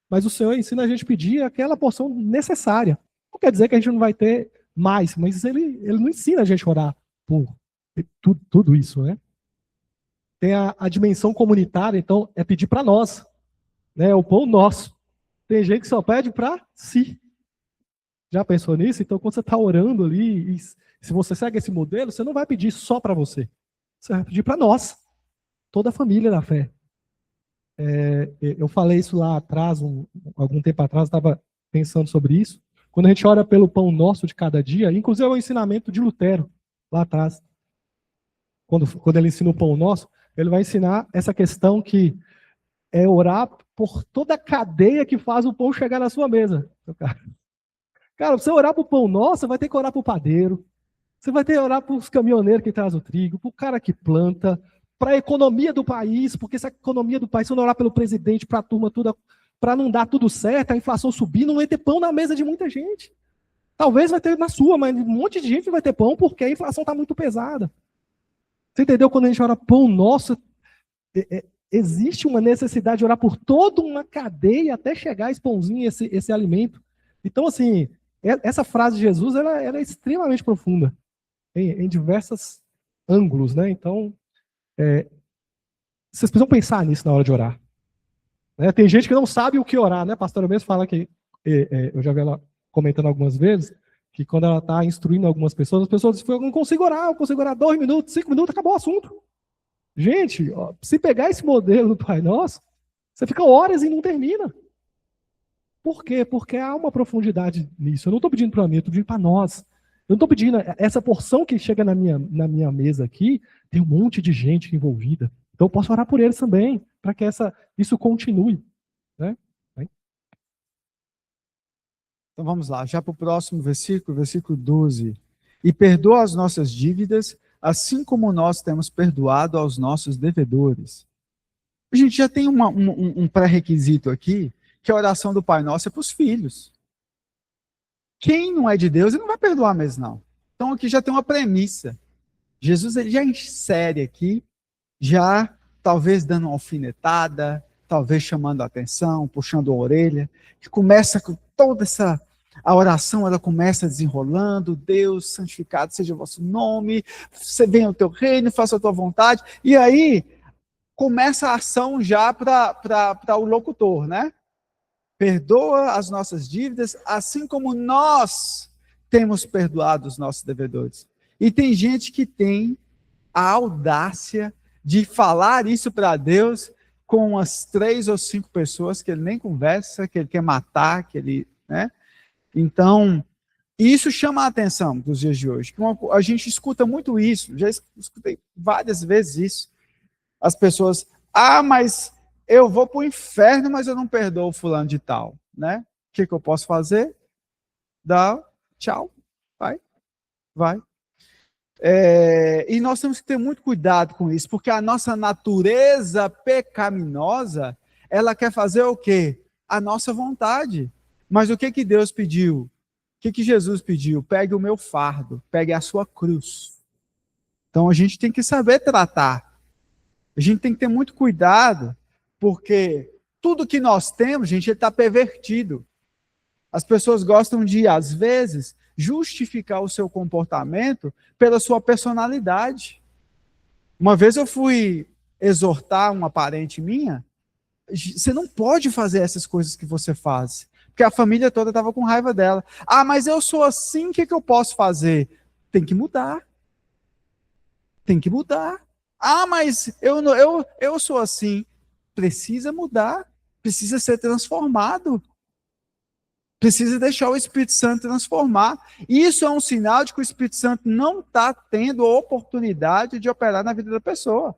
mas o Senhor ensina a gente a pedir aquela porção necessária. Não quer dizer que a gente não vai ter mais, mas ele não ensina a gente a orar por tudo isso, né? Tem a dimensão comunitária, então é pedir para nós, né? O pão nosso. Tem gente que só pede para si. Já pensou nisso? Então, quando você está orando ali, se você segue esse modelo, você não vai pedir só para você. Você vai pedir para nós, toda a família da fé. Eu falei isso lá atrás, algum tempo atrás, estava pensando sobre isso. Quando a gente ora pelo pão nosso de cada dia, inclusive é o ensinamento de Lutero, lá atrás. Quando ele ensina o pão nosso, ele vai ensinar essa questão que é orar por toda a cadeia que faz o pão chegar na sua mesa. Cara, você orar para o pão nosso, você vai ter que orar para o padeiro, você vai ter que orar para os caminhoneiros que trazem o trigo, para o cara que planta, para a economia do país, porque se a economia do país, se não orar pelo presidente, para a turma toda, para não dar tudo certo, a inflação subir, não vai ter pão na mesa de muita gente. Talvez vai ter na sua, mas um monte de gente não vai ter pão porque a inflação está muito pesada. Você entendeu? Quando a gente ora pão nosso, existe uma necessidade de orar por toda uma cadeia até chegar esse pãozinho, esse alimento. Então, assim, essa frase de Jesus, ela é extremamente profunda, em diversos ângulos, né? Então, vocês precisam pensar nisso na hora de orar. Né? Tem gente que não sabe o que orar, né? A pastora mesmo fala que, eu já vi ela comentando algumas vezes, que quando ela está instruindo algumas pessoas, as pessoas dizem, eu não consigo orar, 2 minutos, 5 minutos, acabou o assunto. Gente, se pegar esse modelo do Pai Nosso, você fica horas e não termina. Por quê? Porque há uma profundidade nisso. Eu não estou pedindo para mim, eu estou pedindo para nós. Eu não estou pedindo, essa porção que chega na minha mesa aqui, tem um monte de gente envolvida. Então eu posso orar por eles também, para que isso continue. Né? Então vamos lá, já para o próximo versículo 12. E perdoa as nossas dívidas, assim como nós temos perdoado aos nossos devedores. A gente já tem um pré-requisito aqui, que a oração do Pai Nosso é para os filhos. Quem não é de Deus, ele não vai perdoar mesmo, não. Então aqui já tem uma premissa. Jesus ele já insere aqui, já talvez dando uma alfinetada, talvez chamando a atenção, puxando a orelha, que começa com toda a oração, ela começa desenrolando, Deus, santificado seja o vosso nome, venha o teu reino, faça a tua vontade, e aí começa a ação já para o locutor, né? perdoa as nossas dívidas, assim como nós temos perdoado os nossos devedores. E tem gente que tem a audácia de falar isso para Deus com umas 3 ou 5 pessoas que ele nem conversa, que ele quer matar, que ele, né? Então, isso chama a atenção dos dias de hoje. A gente escuta muito isso, já escutei várias vezes isso. As pessoas, mas eu vou para o inferno, mas eu não perdoo fulano de tal, né? O que eu posso fazer? Dá tchau, vai. E nós temos que ter muito cuidado com isso, porque a nossa natureza pecaminosa, ela quer fazer o quê? A nossa vontade. Mas o que Deus pediu? O que Jesus pediu? Pegue o meu fardo, pegue a sua cruz. Então a gente tem que saber tratar. A gente tem que ter muito cuidado, porque tudo que nós temos, gente, está pervertido. As pessoas gostam de, às vezes, justificar o seu comportamento pela sua personalidade. Uma vez eu fui exortar uma parente minha, você não pode fazer essas coisas que você faz, porque a família toda estava com raiva dela. Mas eu sou assim, o que eu posso fazer? Tem que mudar. Tem que mudar. Mas eu sou assim. Precisa mudar, precisa ser transformado. Precisa deixar o Espírito Santo transformar. Isso é um sinal de que o Espírito Santo não está tendo a oportunidade de operar na vida da pessoa.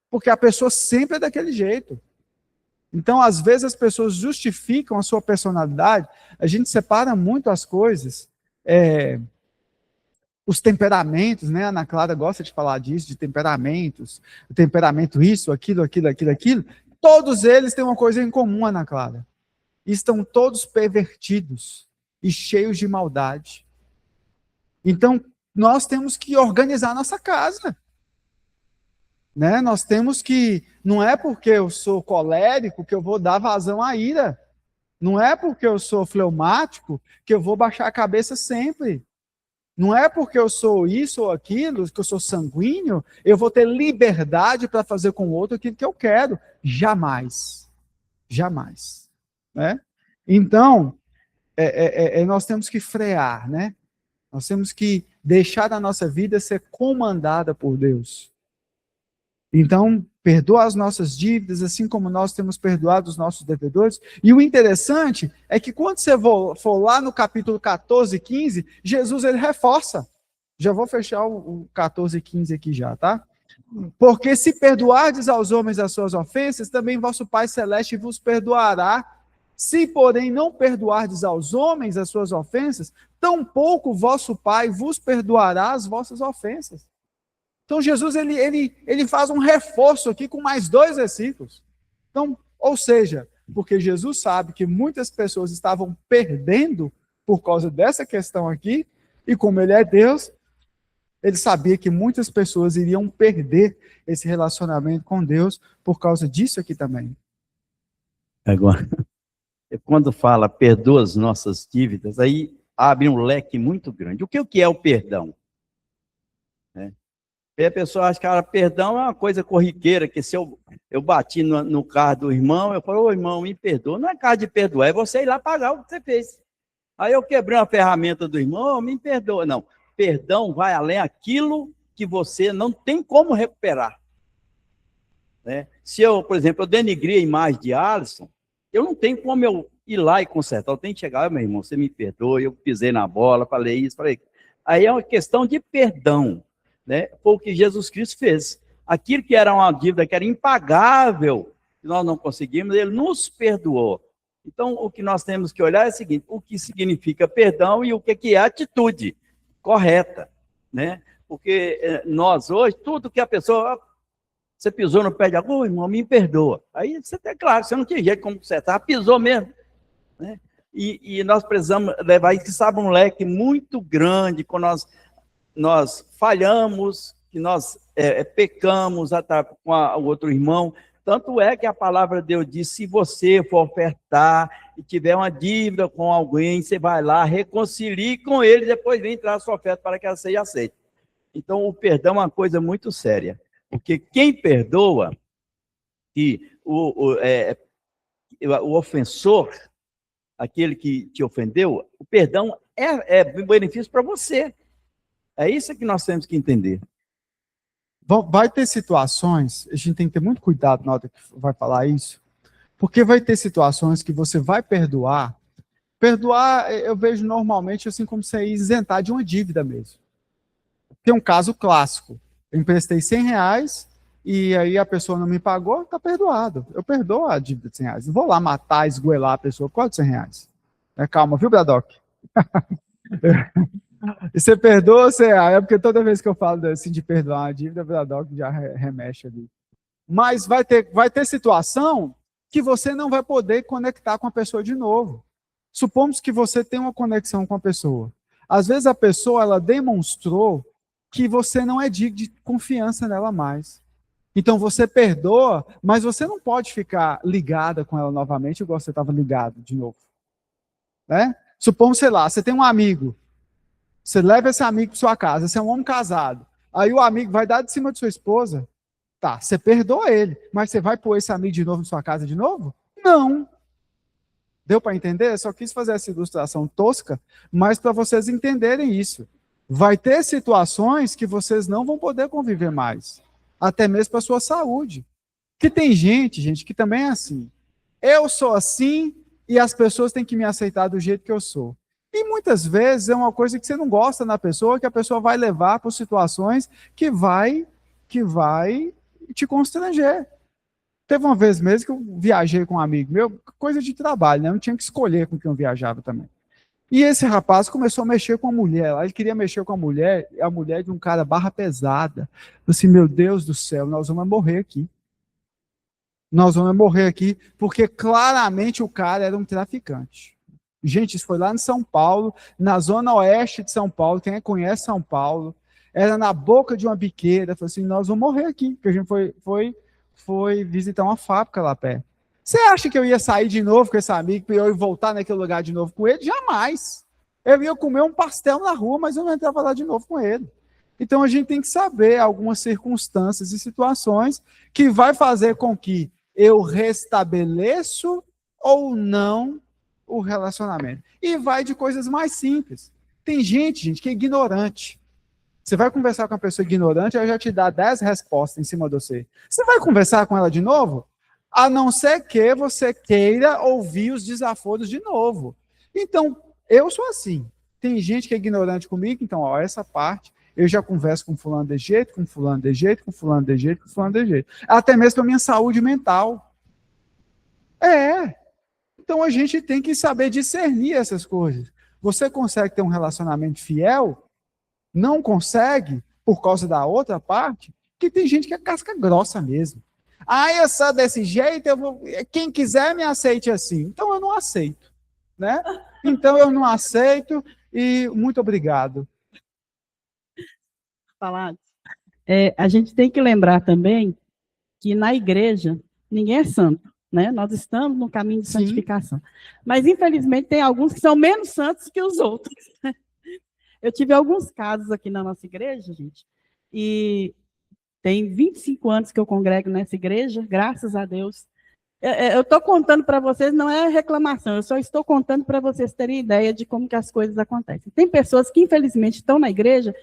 Porque a pessoa sempre é daquele jeito. Então, às vezes, as pessoas justificam a sua personalidade. A gente separa muito as coisas. Os temperamentos, né? A Ana Clara gosta de falar disso, de temperamentos. O temperamento isso, aquilo. Todos eles têm uma coisa em comum, Ana Clara. Estão todos pervertidos e cheios de maldade. Então, nós temos que organizar nossa casa. Né? Nós temos que... Não é porque eu sou colérico que eu vou dar vazão à ira. Não é porque eu sou fleumático que eu vou baixar a cabeça sempre. Não é porque eu sou isso ou aquilo, que eu sou sanguíneo, eu vou ter liberdade para fazer com o outro aquilo que eu quero. Jamais. Jamais. Né? Então, nós temos que frear, né? Nós temos que deixar a nossa vida ser comandada por Deus. Então, perdoa as nossas dívidas, assim como nós temos perdoado os nossos devedores. E o interessante é que quando você for lá no capítulo 14 e 15, Jesus ele reforça. Já vou fechar o 14 e 15 aqui já, tá? Porque se perdoardes aos homens as suas ofensas, também vosso Pai Celeste vos perdoará. Se, porém, não perdoardes aos homens as suas ofensas, tampouco vosso Pai vos perdoará as vossas ofensas. Então, Jesus ele faz um reforço aqui com mais 2 versículos. Então, ou seja, porque Jesus sabe que muitas pessoas estavam perdendo por causa dessa questão aqui, e como ele é Deus, ele sabia que muitas pessoas iriam perder esse relacionamento com Deus por causa disso aqui também. Agora, quando fala perdoa as nossas dívidas, aí abre um leque muito grande. O que é o perdão? E a pessoa acha que perdão é uma coisa corriqueira, que se eu bati no carro do irmão, eu falo, irmão, me perdoa. Não é caso de perdoar, é você ir lá pagar o que você fez. Aí eu quebrei uma ferramenta do irmão, me perdoa. Não, perdão vai além daquilo que você não tem como recuperar. Né? Se eu, por exemplo, eu denegri a imagem de Alisson, eu não tenho como eu ir lá e consertar. Eu tenho que chegar, meu irmão, você me perdoa, eu pisei na bola, falei isso, falei. Aí é uma questão de perdão. Né? Foi o que Jesus Cristo fez. Aquilo que era uma dívida que era impagável, que nós não conseguimos, ele nos perdoou. Então, o que nós temos que olhar é o seguinte, o que significa perdão e o que é atitude correta. Né? Porque nós hoje, tudo que a pessoa... Você pisou no pé de algum, irmão, me perdoa. Aí você tem claro, você não tinha jeito como consertar, pisou mesmo. Né? E nós precisamos levar isso, que sabe, um leque muito grande, quando nós falhamos, que nós pecamos com o outro irmão. Tanto é que a palavra de Deus diz, se você for ofertar e tiver uma dívida com alguém, você vai lá, reconcilie com ele, depois vem entrar a sua oferta para que ela seja aceita. Então, o perdão é uma coisa muito séria. Porque quem perdoa, que o ofensor, aquele que te ofendeu, o perdão é benefício para você. É isso que nós temos que entender. Vai ter situações, a gente tem que ter muito cuidado na hora que vai falar isso, porque vai ter situações que você vai perdoar. Perdoar, eu vejo normalmente assim como você isentar de uma dívida mesmo. Tem um caso clássico. Eu emprestei R$100 e aí a pessoa não me pagou, está perdoado. Eu perdoo a dívida de R$100. Não vou lá matar, esgoelar a pessoa por causa de R$100. Calma, viu, Bradock? E você perdoa, é porque toda vez que eu falo assim, de perdoar uma dívida, o Bradock já remexe ali. Mas vai ter situação que você não vai poder conectar com a pessoa de novo. Supomos que você tem uma conexão com a pessoa. Às vezes a pessoa ela demonstrou que você não é digno de confiança nela mais. Então você perdoa, mas você não pode ficar ligada com ela novamente igual você estava ligado de novo. Né? Supomos, sei lá, você tem um amigo. Você leva esse amigo para sua casa, você é um homem casado. Aí o amigo vai dar de cima de sua esposa. Tá, você perdoa ele, mas você vai pôr esse amigo de novo em sua casa de novo? Não. Deu para entender? Eu só quis fazer essa ilustração tosca, mas para vocês entenderem isso. Vai ter situações que vocês não vão poder conviver mais. Até mesmo para a sua saúde. Que tem gente que também é assim. Eu sou assim e as pessoas têm que me aceitar do jeito que eu sou. E muitas vezes é uma coisa que você não gosta na pessoa, que a pessoa vai levar para situações que vai te constranger. Teve uma vez mesmo que eu viajei com um amigo meu, coisa de trabalho, né? Eu não tinha que escolher com quem eu viajava também. E esse rapaz começou a mexer com a mulher lá, ele queria mexer com a mulher de um cara barra pesada. Eu assim, meu Deus do céu, nós vamos morrer aqui. Nós vamos morrer aqui, porque claramente o cara era um traficante. Gente, isso foi lá em São Paulo, na zona oeste de São Paulo, quem conhece São Paulo, era na boca de uma biqueira, falou assim, nós vamos morrer aqui, porque a gente foi visitar uma fábrica lá perto. Você acha que eu ia sair de novo com esse amigo, para eu ir voltar naquele lugar de novo com ele? Jamais. Eu ia comer um pastel na rua, mas eu não entrava lá de novo com ele. Então a gente tem que saber algumas circunstâncias e situações que vai fazer com que eu restabeleço ou não o relacionamento. E vai de coisas mais simples. Tem gente, que é ignorante. Você vai conversar com uma pessoa ignorante, ela já te dá 10 respostas em cima de você. Você vai conversar com ela de novo? A não ser que você queira ouvir os desaforos de novo. Então, eu sou assim. Tem gente que é ignorante comigo, então, ó, essa parte, eu já converso com fulano de jeito, com fulano de jeito, com fulano de jeito, com fulano de jeito. Até mesmo para a minha saúde mental. Então, a gente tem que saber discernir essas coisas. Você consegue ter um relacionamento fiel? Não consegue, por causa da outra parte, que tem gente que é casca grossa mesmo. Eu sou desse jeito, quem quiser me aceite assim. Então eu não aceito, né? Então eu não aceito e muito obrigado. A gente tem que lembrar também que na igreja ninguém é santo, né? Nós estamos no caminho de santificação. Mas infelizmente tem alguns que são menos santos que os outros. Eu tive alguns casos aqui na nossa igreja, gente, e tem 25 anos que eu congrego nessa igreja, graças a Deus. Eu estou contando para vocês, não é reclamação, eu só estou contando para vocês terem ideia de como que as coisas acontecem. Tem pessoas que, infelizmente, estão na igreja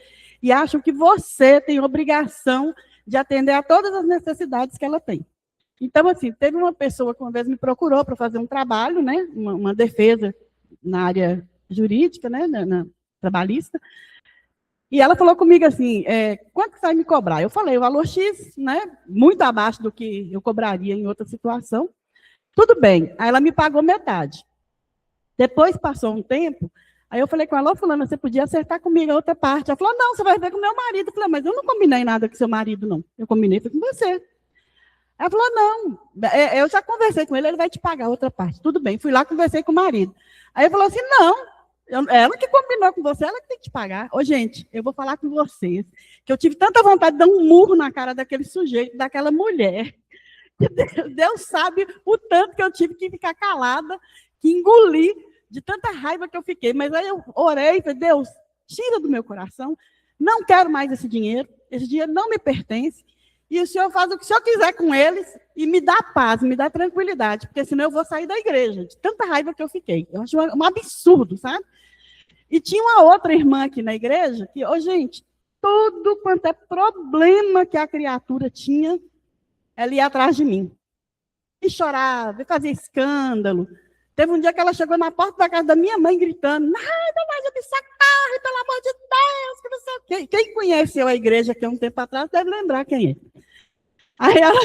e acham que você tem obrigação de atender a todas as necessidades que ela tem. Então, assim, teve uma pessoa que uma vez me procurou para fazer um trabalho, né, uma defesa na área jurídica, né, trabalhista, e ela falou comigo assim, quanto que você vai me cobrar? Eu falei, o valor X, né, muito abaixo do que eu cobraria em outra situação. Tudo bem, aí ela me pagou metade. Depois passou um tempo, aí eu falei com ela, fulana, você podia acertar comigo a outra parte. Ela falou, não, você vai ver com o meu marido. Eu falei, mas eu não combinei nada com seu marido, não. Eu combinei com você. Ela falou, não, eu já conversei com ele, ele vai te pagar a outra parte. Tudo bem, fui lá, conversei com o marido. Aí ele falou assim, não, ela que combinou com você, ela que tem que te pagar. Ô, gente, eu vou falar com vocês, que eu tive tanta vontade de dar um murro na cara daquele sujeito, daquela mulher, que Deus sabe o tanto que eu tive que ficar calada, que engoli, de tanta raiva que eu fiquei. Mas aí eu orei e falei, Deus, tira do meu coração, não quero mais esse dinheiro não me pertence. e o senhor faz o que o senhor quiser com eles e me dá paz, me dá tranquilidade, porque senão eu vou sair da igreja, de tanta raiva que eu fiquei. Eu acho um absurdo, sabe? E tinha uma outra irmã aqui na igreja que, gente, tudo quanto é problema que a criatura tinha, ela ia atrás de mim. E chorava, e fazia escândalo. Teve um dia que ela chegou na porta da casa da minha mãe gritando, nada mais de socorre, pelo amor de Deus, que não sei o quê. Quem conheceu a igreja aqui há um tempo atrás deve lembrar quem é. Aí ela...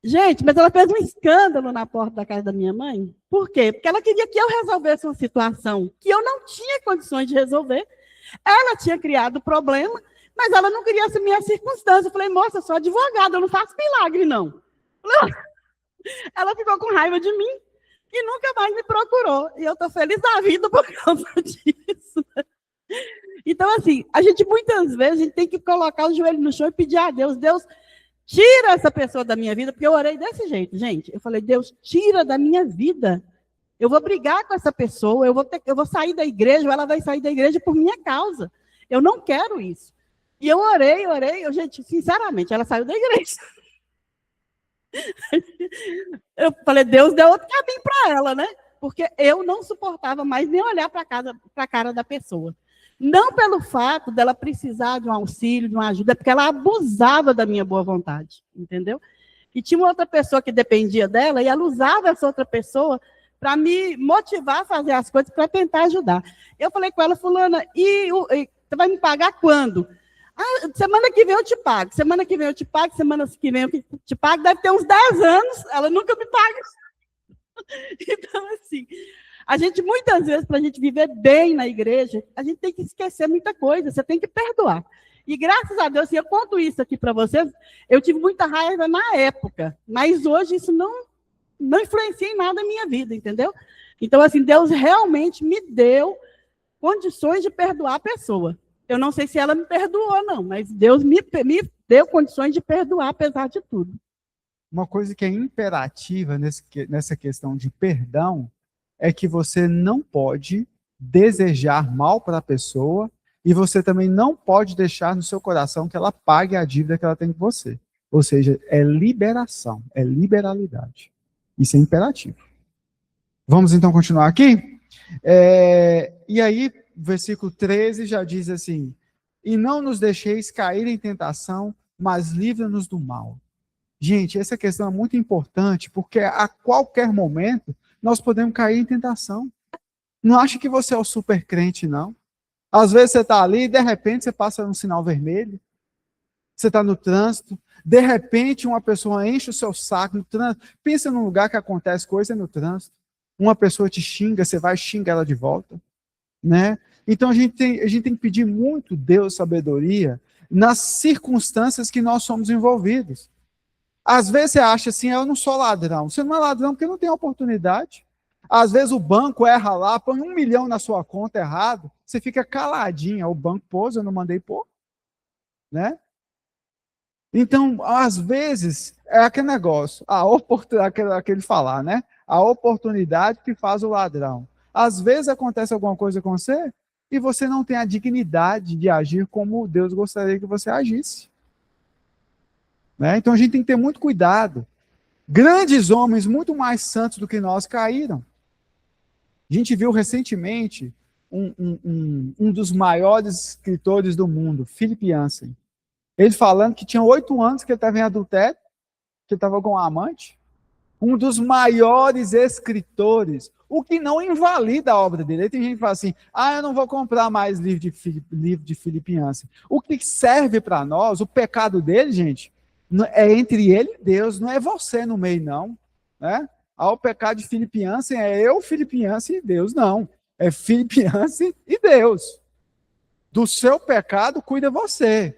Gente, mas ela fez um escândalo na porta da casa da minha mãe. Por quê? Porque ela queria que eu resolvesse uma situação que eu não tinha condições de resolver. Ela tinha criado o problema, mas ela não queria assumir as circunstâncias. Eu falei, moça, eu sou advogada, eu não faço milagre, não. Ela ficou com raiva de mim e nunca mais me procurou. E eu estou feliz da vida por causa disso. Então, assim, a gente muitas vezes a gente tem que colocar o joelho no chão e pedir a Deus, Deus, tira essa pessoa da minha vida, porque eu orei desse jeito, gente. Eu falei, Deus, tira da minha vida. Eu vou brigar com essa pessoa, eu vou sair da igreja, ou ela vai sair da igreja por minha causa. Eu não quero isso. E eu orei, gente, sinceramente, ela saiu da igreja. Eu falei, Deus deu outro caminho para ela, né? Porque eu não suportava mais nem olhar para a cara da pessoa. Não pelo fato dela precisar de um auxílio, de uma ajuda, é porque ela abusava da minha boa vontade, entendeu? E tinha uma outra pessoa que dependia dela, e ela usava essa outra pessoa para me motivar a fazer as coisas, para tentar ajudar. Eu falei com ela, fulana, e você vai me pagar quando? Ah, semana que vem eu te pago, semana que vem eu te pago, semana que vem eu te pago, deve ter uns 10 anos, ela nunca me paga. Então, assim, a gente, muitas vezes, para a gente viver bem na igreja, a gente tem que esquecer muita coisa, você tem que perdoar. E graças a Deus, eu conto isso aqui para vocês, eu tive muita raiva na época, mas hoje isso não influencia em nada na minha vida, entendeu? Então, assim, Deus realmente me deu condições de perdoar a pessoa. Eu não sei se ela me perdoou, não, mas Deus me deu condições de perdoar, apesar de tudo. Uma coisa que é imperativa nessa questão de perdão é que você não pode desejar mal para a pessoa e você também não pode deixar no seu coração que ela pague a dívida que ela tem com você. Ou seja, é liberação, é liberalidade. Isso é imperativo. Vamos então continuar aqui? E aí, versículo 13 já diz assim, e não nos deixeis cair em tentação, mas livra-nos do mal. Gente, essa questão é muito importante, porque a qualquer momento nós podemos cair em tentação. Não acha que você é o super crente, não. Às vezes você está ali e de repente você passa um sinal vermelho, você está no trânsito, de repente uma pessoa enche o seu saco no trânsito, pensa num lugar que acontece coisa no trânsito, uma pessoa te xinga, você vai xingar ela de volta, né? Então a gente tem que pedir muito Deus sabedoria nas circunstâncias que nós somos envolvidos. Às vezes você acha assim, eu não sou ladrão. Você não é ladrão porque não tem oportunidade. Às vezes o banco erra lá, põe 1 milhão na sua conta errado, você fica caladinho, o banco pôs, eu não mandei pôr, né? Então, às vezes, é aquele negócio, aquele falar, né? A oportunidade que faz o ladrão. Às vezes acontece alguma coisa com você e você não tem a dignidade de agir como Deus gostaria que você agisse. Né? Então a gente tem que ter muito cuidado. Grandes homens, muito mais santos do que nós, caíram. A gente viu recentemente um dos maiores escritores do mundo, Philip Yancey. Ele falando que tinha 8 anos que ele estava em adultério, que ele estava com um amante. Um dos maiores escritores, o que não invalida a obra dele. Aí tem gente que fala assim, eu não vou comprar mais livro de Philip Yancey. O que serve para nós, o pecado dele, gente, é entre ele e Deus, não é você no meio, não. Né? O pecado de Philip Yancey é eu, Philip Yancey e Deus, não. É Philip Yancey e Deus. Do seu pecado, cuida você.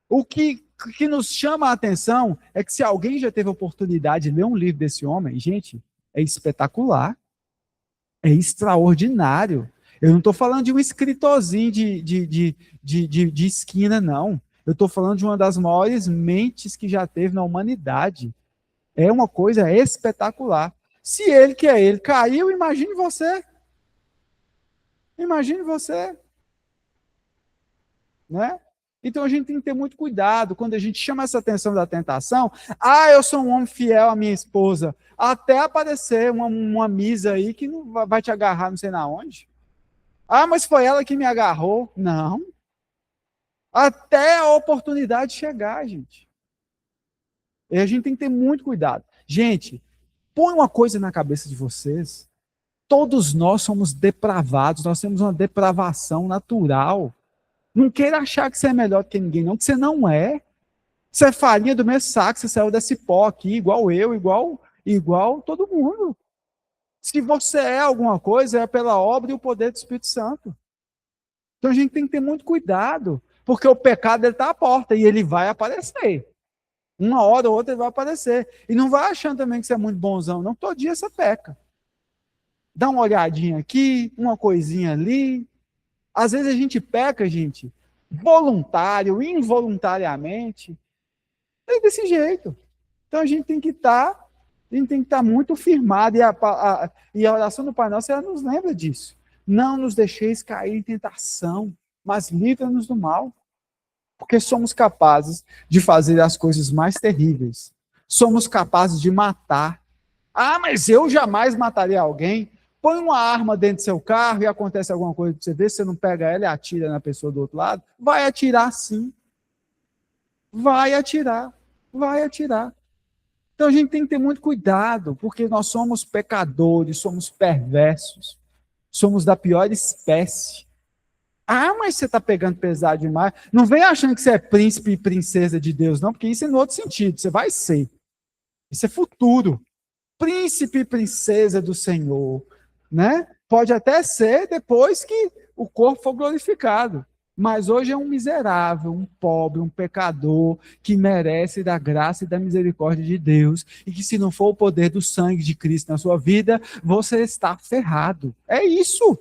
O que nos chama a atenção é que se alguém já teve a oportunidade de ler um livro desse homem, gente, é espetacular. É extraordinário. Eu não estou falando de um escritorzinho de esquina, não. Eu estou falando de uma das maiores mentes que já teve na humanidade. É uma coisa espetacular. Se ele, que é ele, caiu, imagine você. Imagine você. Né? Então a gente tem que ter muito cuidado quando a gente chama essa atenção da tentação. Eu sou um homem fiel à minha esposa. Até aparecer uma misa aí que não vai te agarrar não sei na onde. Mas foi ela que me agarrou. Não. Até a oportunidade chegar, gente. E a gente tem que ter muito cuidado. Gente, põe uma coisa na cabeça de vocês. Todos nós somos depravados, nós temos uma depravação natural. Não queira achar que você é melhor do que ninguém, não, que você não é. Você é farinha do mesmo saco, você saiu desse pó aqui, igual eu, igual todo mundo. Se você é alguma coisa, é pela obra e o poder do Espírito Santo. Então a gente tem que ter muito cuidado, porque o pecado está à porta e ele vai aparecer. Uma hora ou outra ele vai aparecer. E não vai achando também que você é muito bonzão, não. Todo dia você peca. Dá uma olhadinha aqui, uma coisinha ali. Às vezes a gente peca, gente, voluntário, involuntariamente. É desse jeito. Então a gente tem que estar muito firmado. E a oração do Pai Nosso, ela nos lembra disso. Não nos deixeis cair em tentação, mas livra-nos do mal. Porque somos capazes de fazer as coisas mais terríveis. Somos capazes de matar. Mas eu jamais mataria alguém. Põe uma arma dentro do seu carro e acontece alguma coisa para você ver, se você não pega ela e atira na pessoa do outro lado. Vai atirar sim. Vai atirar. Então a gente tem que ter muito cuidado, porque nós somos pecadores, somos perversos, somos da pior espécie. Mas você está pegando pesado demais. Não vem achando que você é príncipe e princesa de Deus, não, porque isso é no outro sentido, você vai ser. Isso é futuro. Príncipe e princesa do Senhor. Né? Pode até ser depois que o corpo for glorificado, mas hoje é um miserável, um pobre, um pecador que merece da graça e da misericórdia de Deus e que se não for o poder do sangue de Cristo na sua vida, você está ferrado. É isso.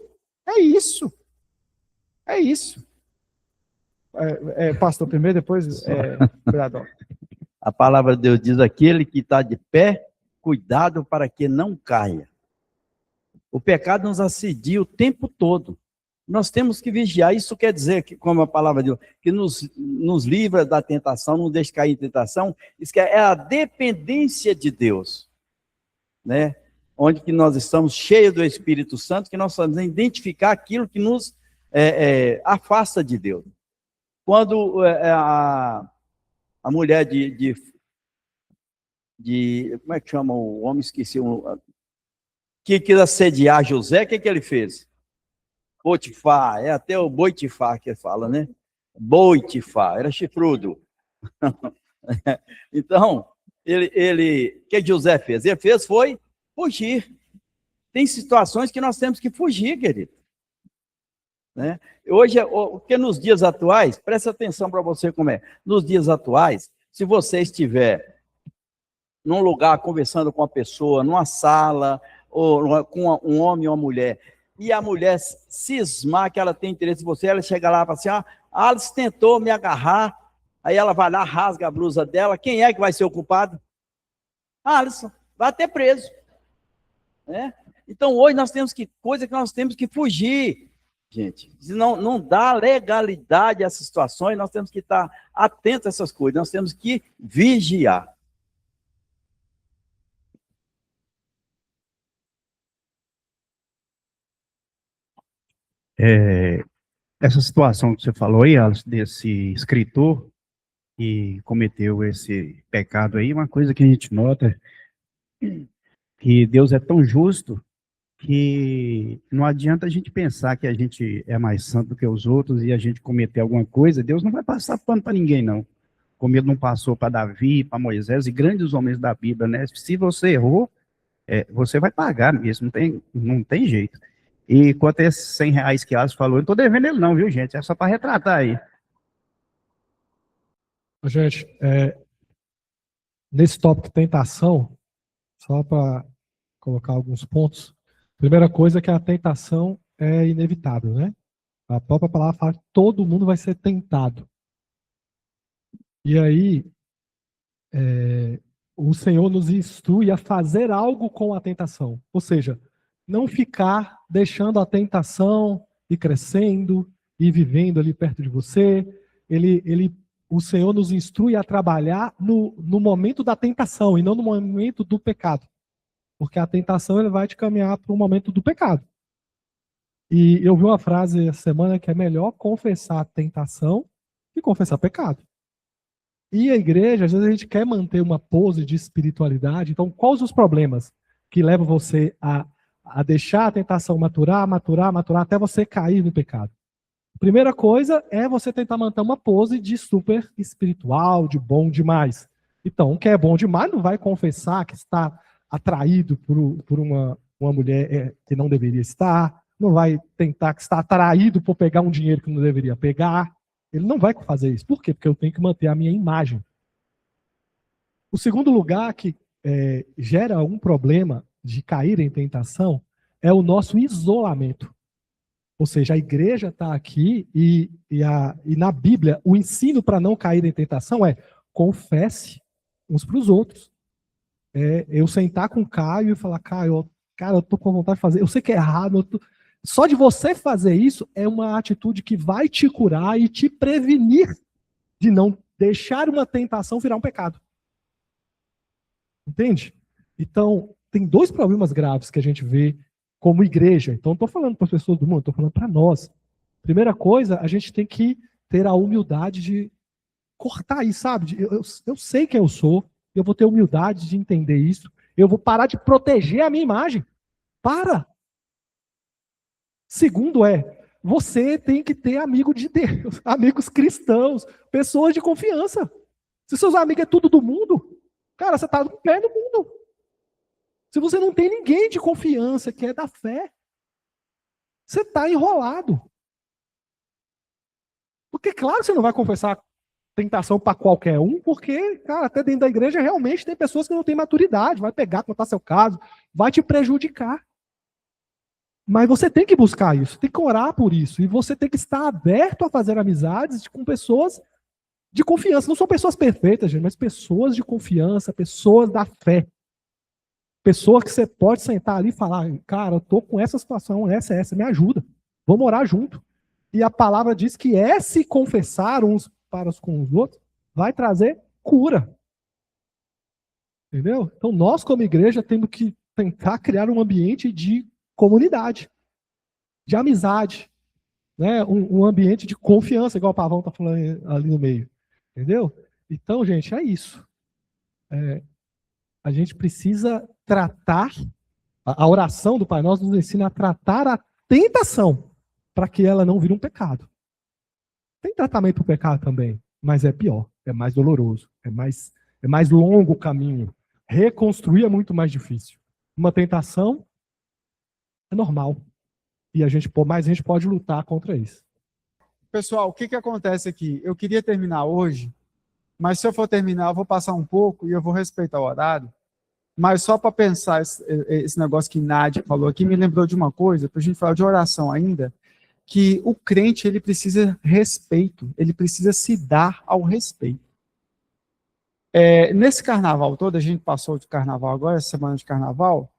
Pastor primeiro, depois Bradó. A palavra de Deus diz: aquele que está de pé, cuidado para que não caia. O pecado nos assedia o tempo todo. Nós temos que vigiar. Isso quer dizer, que, como a palavra de Deus, que nos livra da tentação, não deixa cair em tentação. Isso é a dependência de Deus. Né? Onde que nós estamos cheios do Espírito Santo, que nós vamos identificar aquilo que nos afasta de Deus. Quando a mulher como é que chama o homem? Esqueci. Que quis assediar José, o que ele fez? Potifar, até o Boitifar que fala, né? Boitifar, era chifrudo. Então, o que José fez? Ele foi fugir. Tem situações que nós temos que fugir, querido. Né? Hoje, porque nos dias atuais, presta atenção para você como é. Nos dias atuais, se você estiver num lugar conversando com uma pessoa, numa sala, ou com um homem ou uma mulher, e a mulher cismar que ela tem interesse em você, ela chega lá e fala assim: Alice tentou me agarrar, aí ela vai lá, rasga a blusa dela, quem é que vai ser o culpado? Alice, vai ter preso. Né? Então hoje nós temos coisa que nós temos que fugir, gente. Não dá legalidade a essas situações, nós temos que estar atentos a essas coisas, nós temos que vigiar. Essa situação que você falou aí, Alice, desse escritor que cometeu esse pecado aí, uma coisa que a gente nota que Deus é tão justo que não adianta a gente pensar que a gente é mais santo do que os outros e a gente cometer alguma coisa, Deus não vai passar pano para ninguém, não. Como ele não passou para Davi, para Moisés e grandes homens da Bíblia, né? Se você errou, você vai pagar mesmo, não tem jeito. E quanto a esses R$100 que Alice falou, eu não estou devendo ele não, viu, gente? É só para retratar aí. Gente, nesse tópico de tentação, só para colocar alguns pontos. Primeira coisa é que a tentação é inevitável, né? A própria palavra fala que todo mundo vai ser tentado. E aí, o Senhor nos instrui a fazer algo com a tentação. Ou seja, não ficar deixando a tentação ir crescendo e vivendo ali perto de você. o Senhor nos instrui a trabalhar no momento da tentação e não no momento do pecado. Porque a tentação ele vai te caminhar para o momento do pecado. E eu vi uma frase essa semana que é melhor confessar a tentação que confessar pecado. E a igreja, às vezes a gente quer manter uma pose de espiritualidade. Então, quais os problemas que levam você a deixar a tentação maturar, até você cair no pecado? A primeira coisa é você tentar manter uma pose de super espiritual, de bom demais. Então, quem é bom demais não vai confessar que está atraído por uma mulher que não deveria estar, não vai tentar que está atraído por pegar um dinheiro que não deveria pegar. Ele não vai fazer isso. Por quê? Porque eu tenho que manter a minha imagem. O segundo lugar que gera um problema de cair em tentação é o nosso isolamento. Ou seja, a igreja está aqui e na Bíblia o ensino para não cair em tentação é confesse uns para os outros. Eu sentar com o Caio e falar, Caio, cara, eu estou com vontade de fazer, eu sei que é errado, só de você fazer isso é uma atitude que vai te curar e te prevenir de não deixar uma tentação virar um pecado. Entende? Então, tem dois problemas graves que a gente vê como igreja. Então, não estou falando para as pessoas do mundo, estou falando para nós. Primeira coisa, a gente tem que ter a humildade de cortar isso, sabe? Eu sei quem eu sou, eu vou ter humildade de entender isso, eu vou parar de proteger a minha imagem. Para! Segundo você tem que ter amigo de Deus, amigos cristãos, pessoas de confiança. Se seus amigos é tudo do mundo, cara, você está no pé do mundo. Se você não tem ninguém de confiança que é da fé, você está enrolado. Porque, claro, você não vai confessar tentação para qualquer um, porque, cara, até dentro da igreja realmente tem pessoas que não têm maturidade, vai pegar, contar seu caso, vai te prejudicar. Mas você tem que buscar isso, tem que orar por isso, e você tem que estar aberto a fazer amizades com pessoas de confiança. Não são pessoas perfeitas, gente, mas pessoas de confiança, pessoas da fé. Pessoas que você pode sentar ali e falar, cara, eu tô com essa situação, essa, me ajuda. Vamos orar junto. E a palavra diz que se confessar uns para com os outros, vai trazer cura. Entendeu? Então nós, como igreja, temos que tentar criar um ambiente de comunidade, de amizade, né? Um ambiente de confiança, igual o Pavão está falando ali no meio. Entendeu? Então, gente, é isso. A gente precisa tratar, a oração do Pai Nosso nos ensina a tratar a tentação para que ela não vire um pecado. Tem tratamento para o pecado também, mas é pior, é mais doloroso, é mais longo o caminho. Reconstruir é muito mais difícil. Uma tentação é normal. E a gente pode lutar contra isso. Pessoal, o que acontece aqui? Eu queria terminar hoje, mas se eu for terminar, eu vou passar um pouco e eu vou respeitar o horário. Mas só para pensar esse negócio que Nádia falou aqui, me lembrou de uma coisa, para a gente falar de oração ainda, que o crente ele precisa respeito, ele precisa se dar ao respeito. Nesse carnaval todo, a gente passou de carnaval agora, essa semana de carnaval,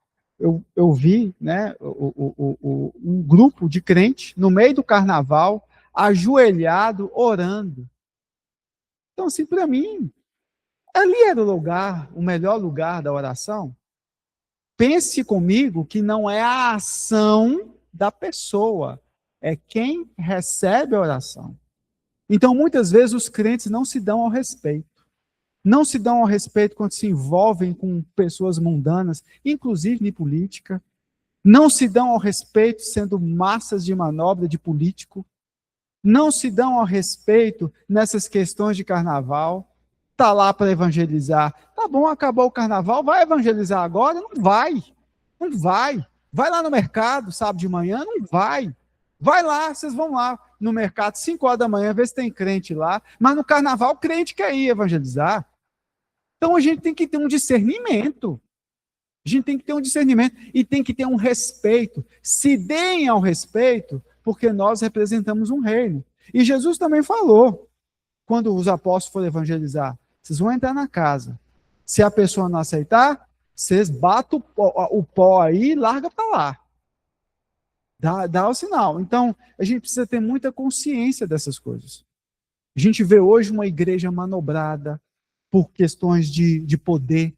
eu vi, né, um grupo de crente no meio do carnaval, ajoelhado, orando. Então, assim, para mim, ali era o melhor lugar da oração. Pense comigo que não é a ação da pessoa, é quem recebe a oração. Então, muitas vezes, os crentes não se dão ao respeito. Não se dão ao respeito quando se envolvem com pessoas mundanas, inclusive em política. Não se dão ao respeito sendo massas de manobra de político. Não se dão ao respeito nessas questões de carnaval. Está lá para evangelizar. Tá bom, acabou o carnaval, vai evangelizar agora? Não vai. Não vai. Vai lá no mercado, sábado de manhã? Não vai. Vai lá, vocês vão lá no mercado, 5 horas da manhã, ver se tem crente lá. Mas no carnaval, o crente quer ir evangelizar. Então a gente tem que ter um discernimento. A gente tem que ter um discernimento e tem que ter um respeito. Se deem ao respeito, porque nós representamos um reino. E Jesus também falou, quando os apóstolos forem evangelizar, vocês vão entrar na casa. Se a pessoa não aceitar, vocês batem o pó aí e larga para lá. Dá o sinal. Então, a gente precisa ter muita consciência dessas coisas. A gente vê hoje uma igreja manobrada por questões de poder.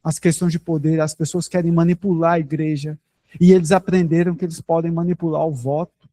As questões de poder, as pessoas querem manipular a igreja. E eles aprenderam que eles podem manipular o voto.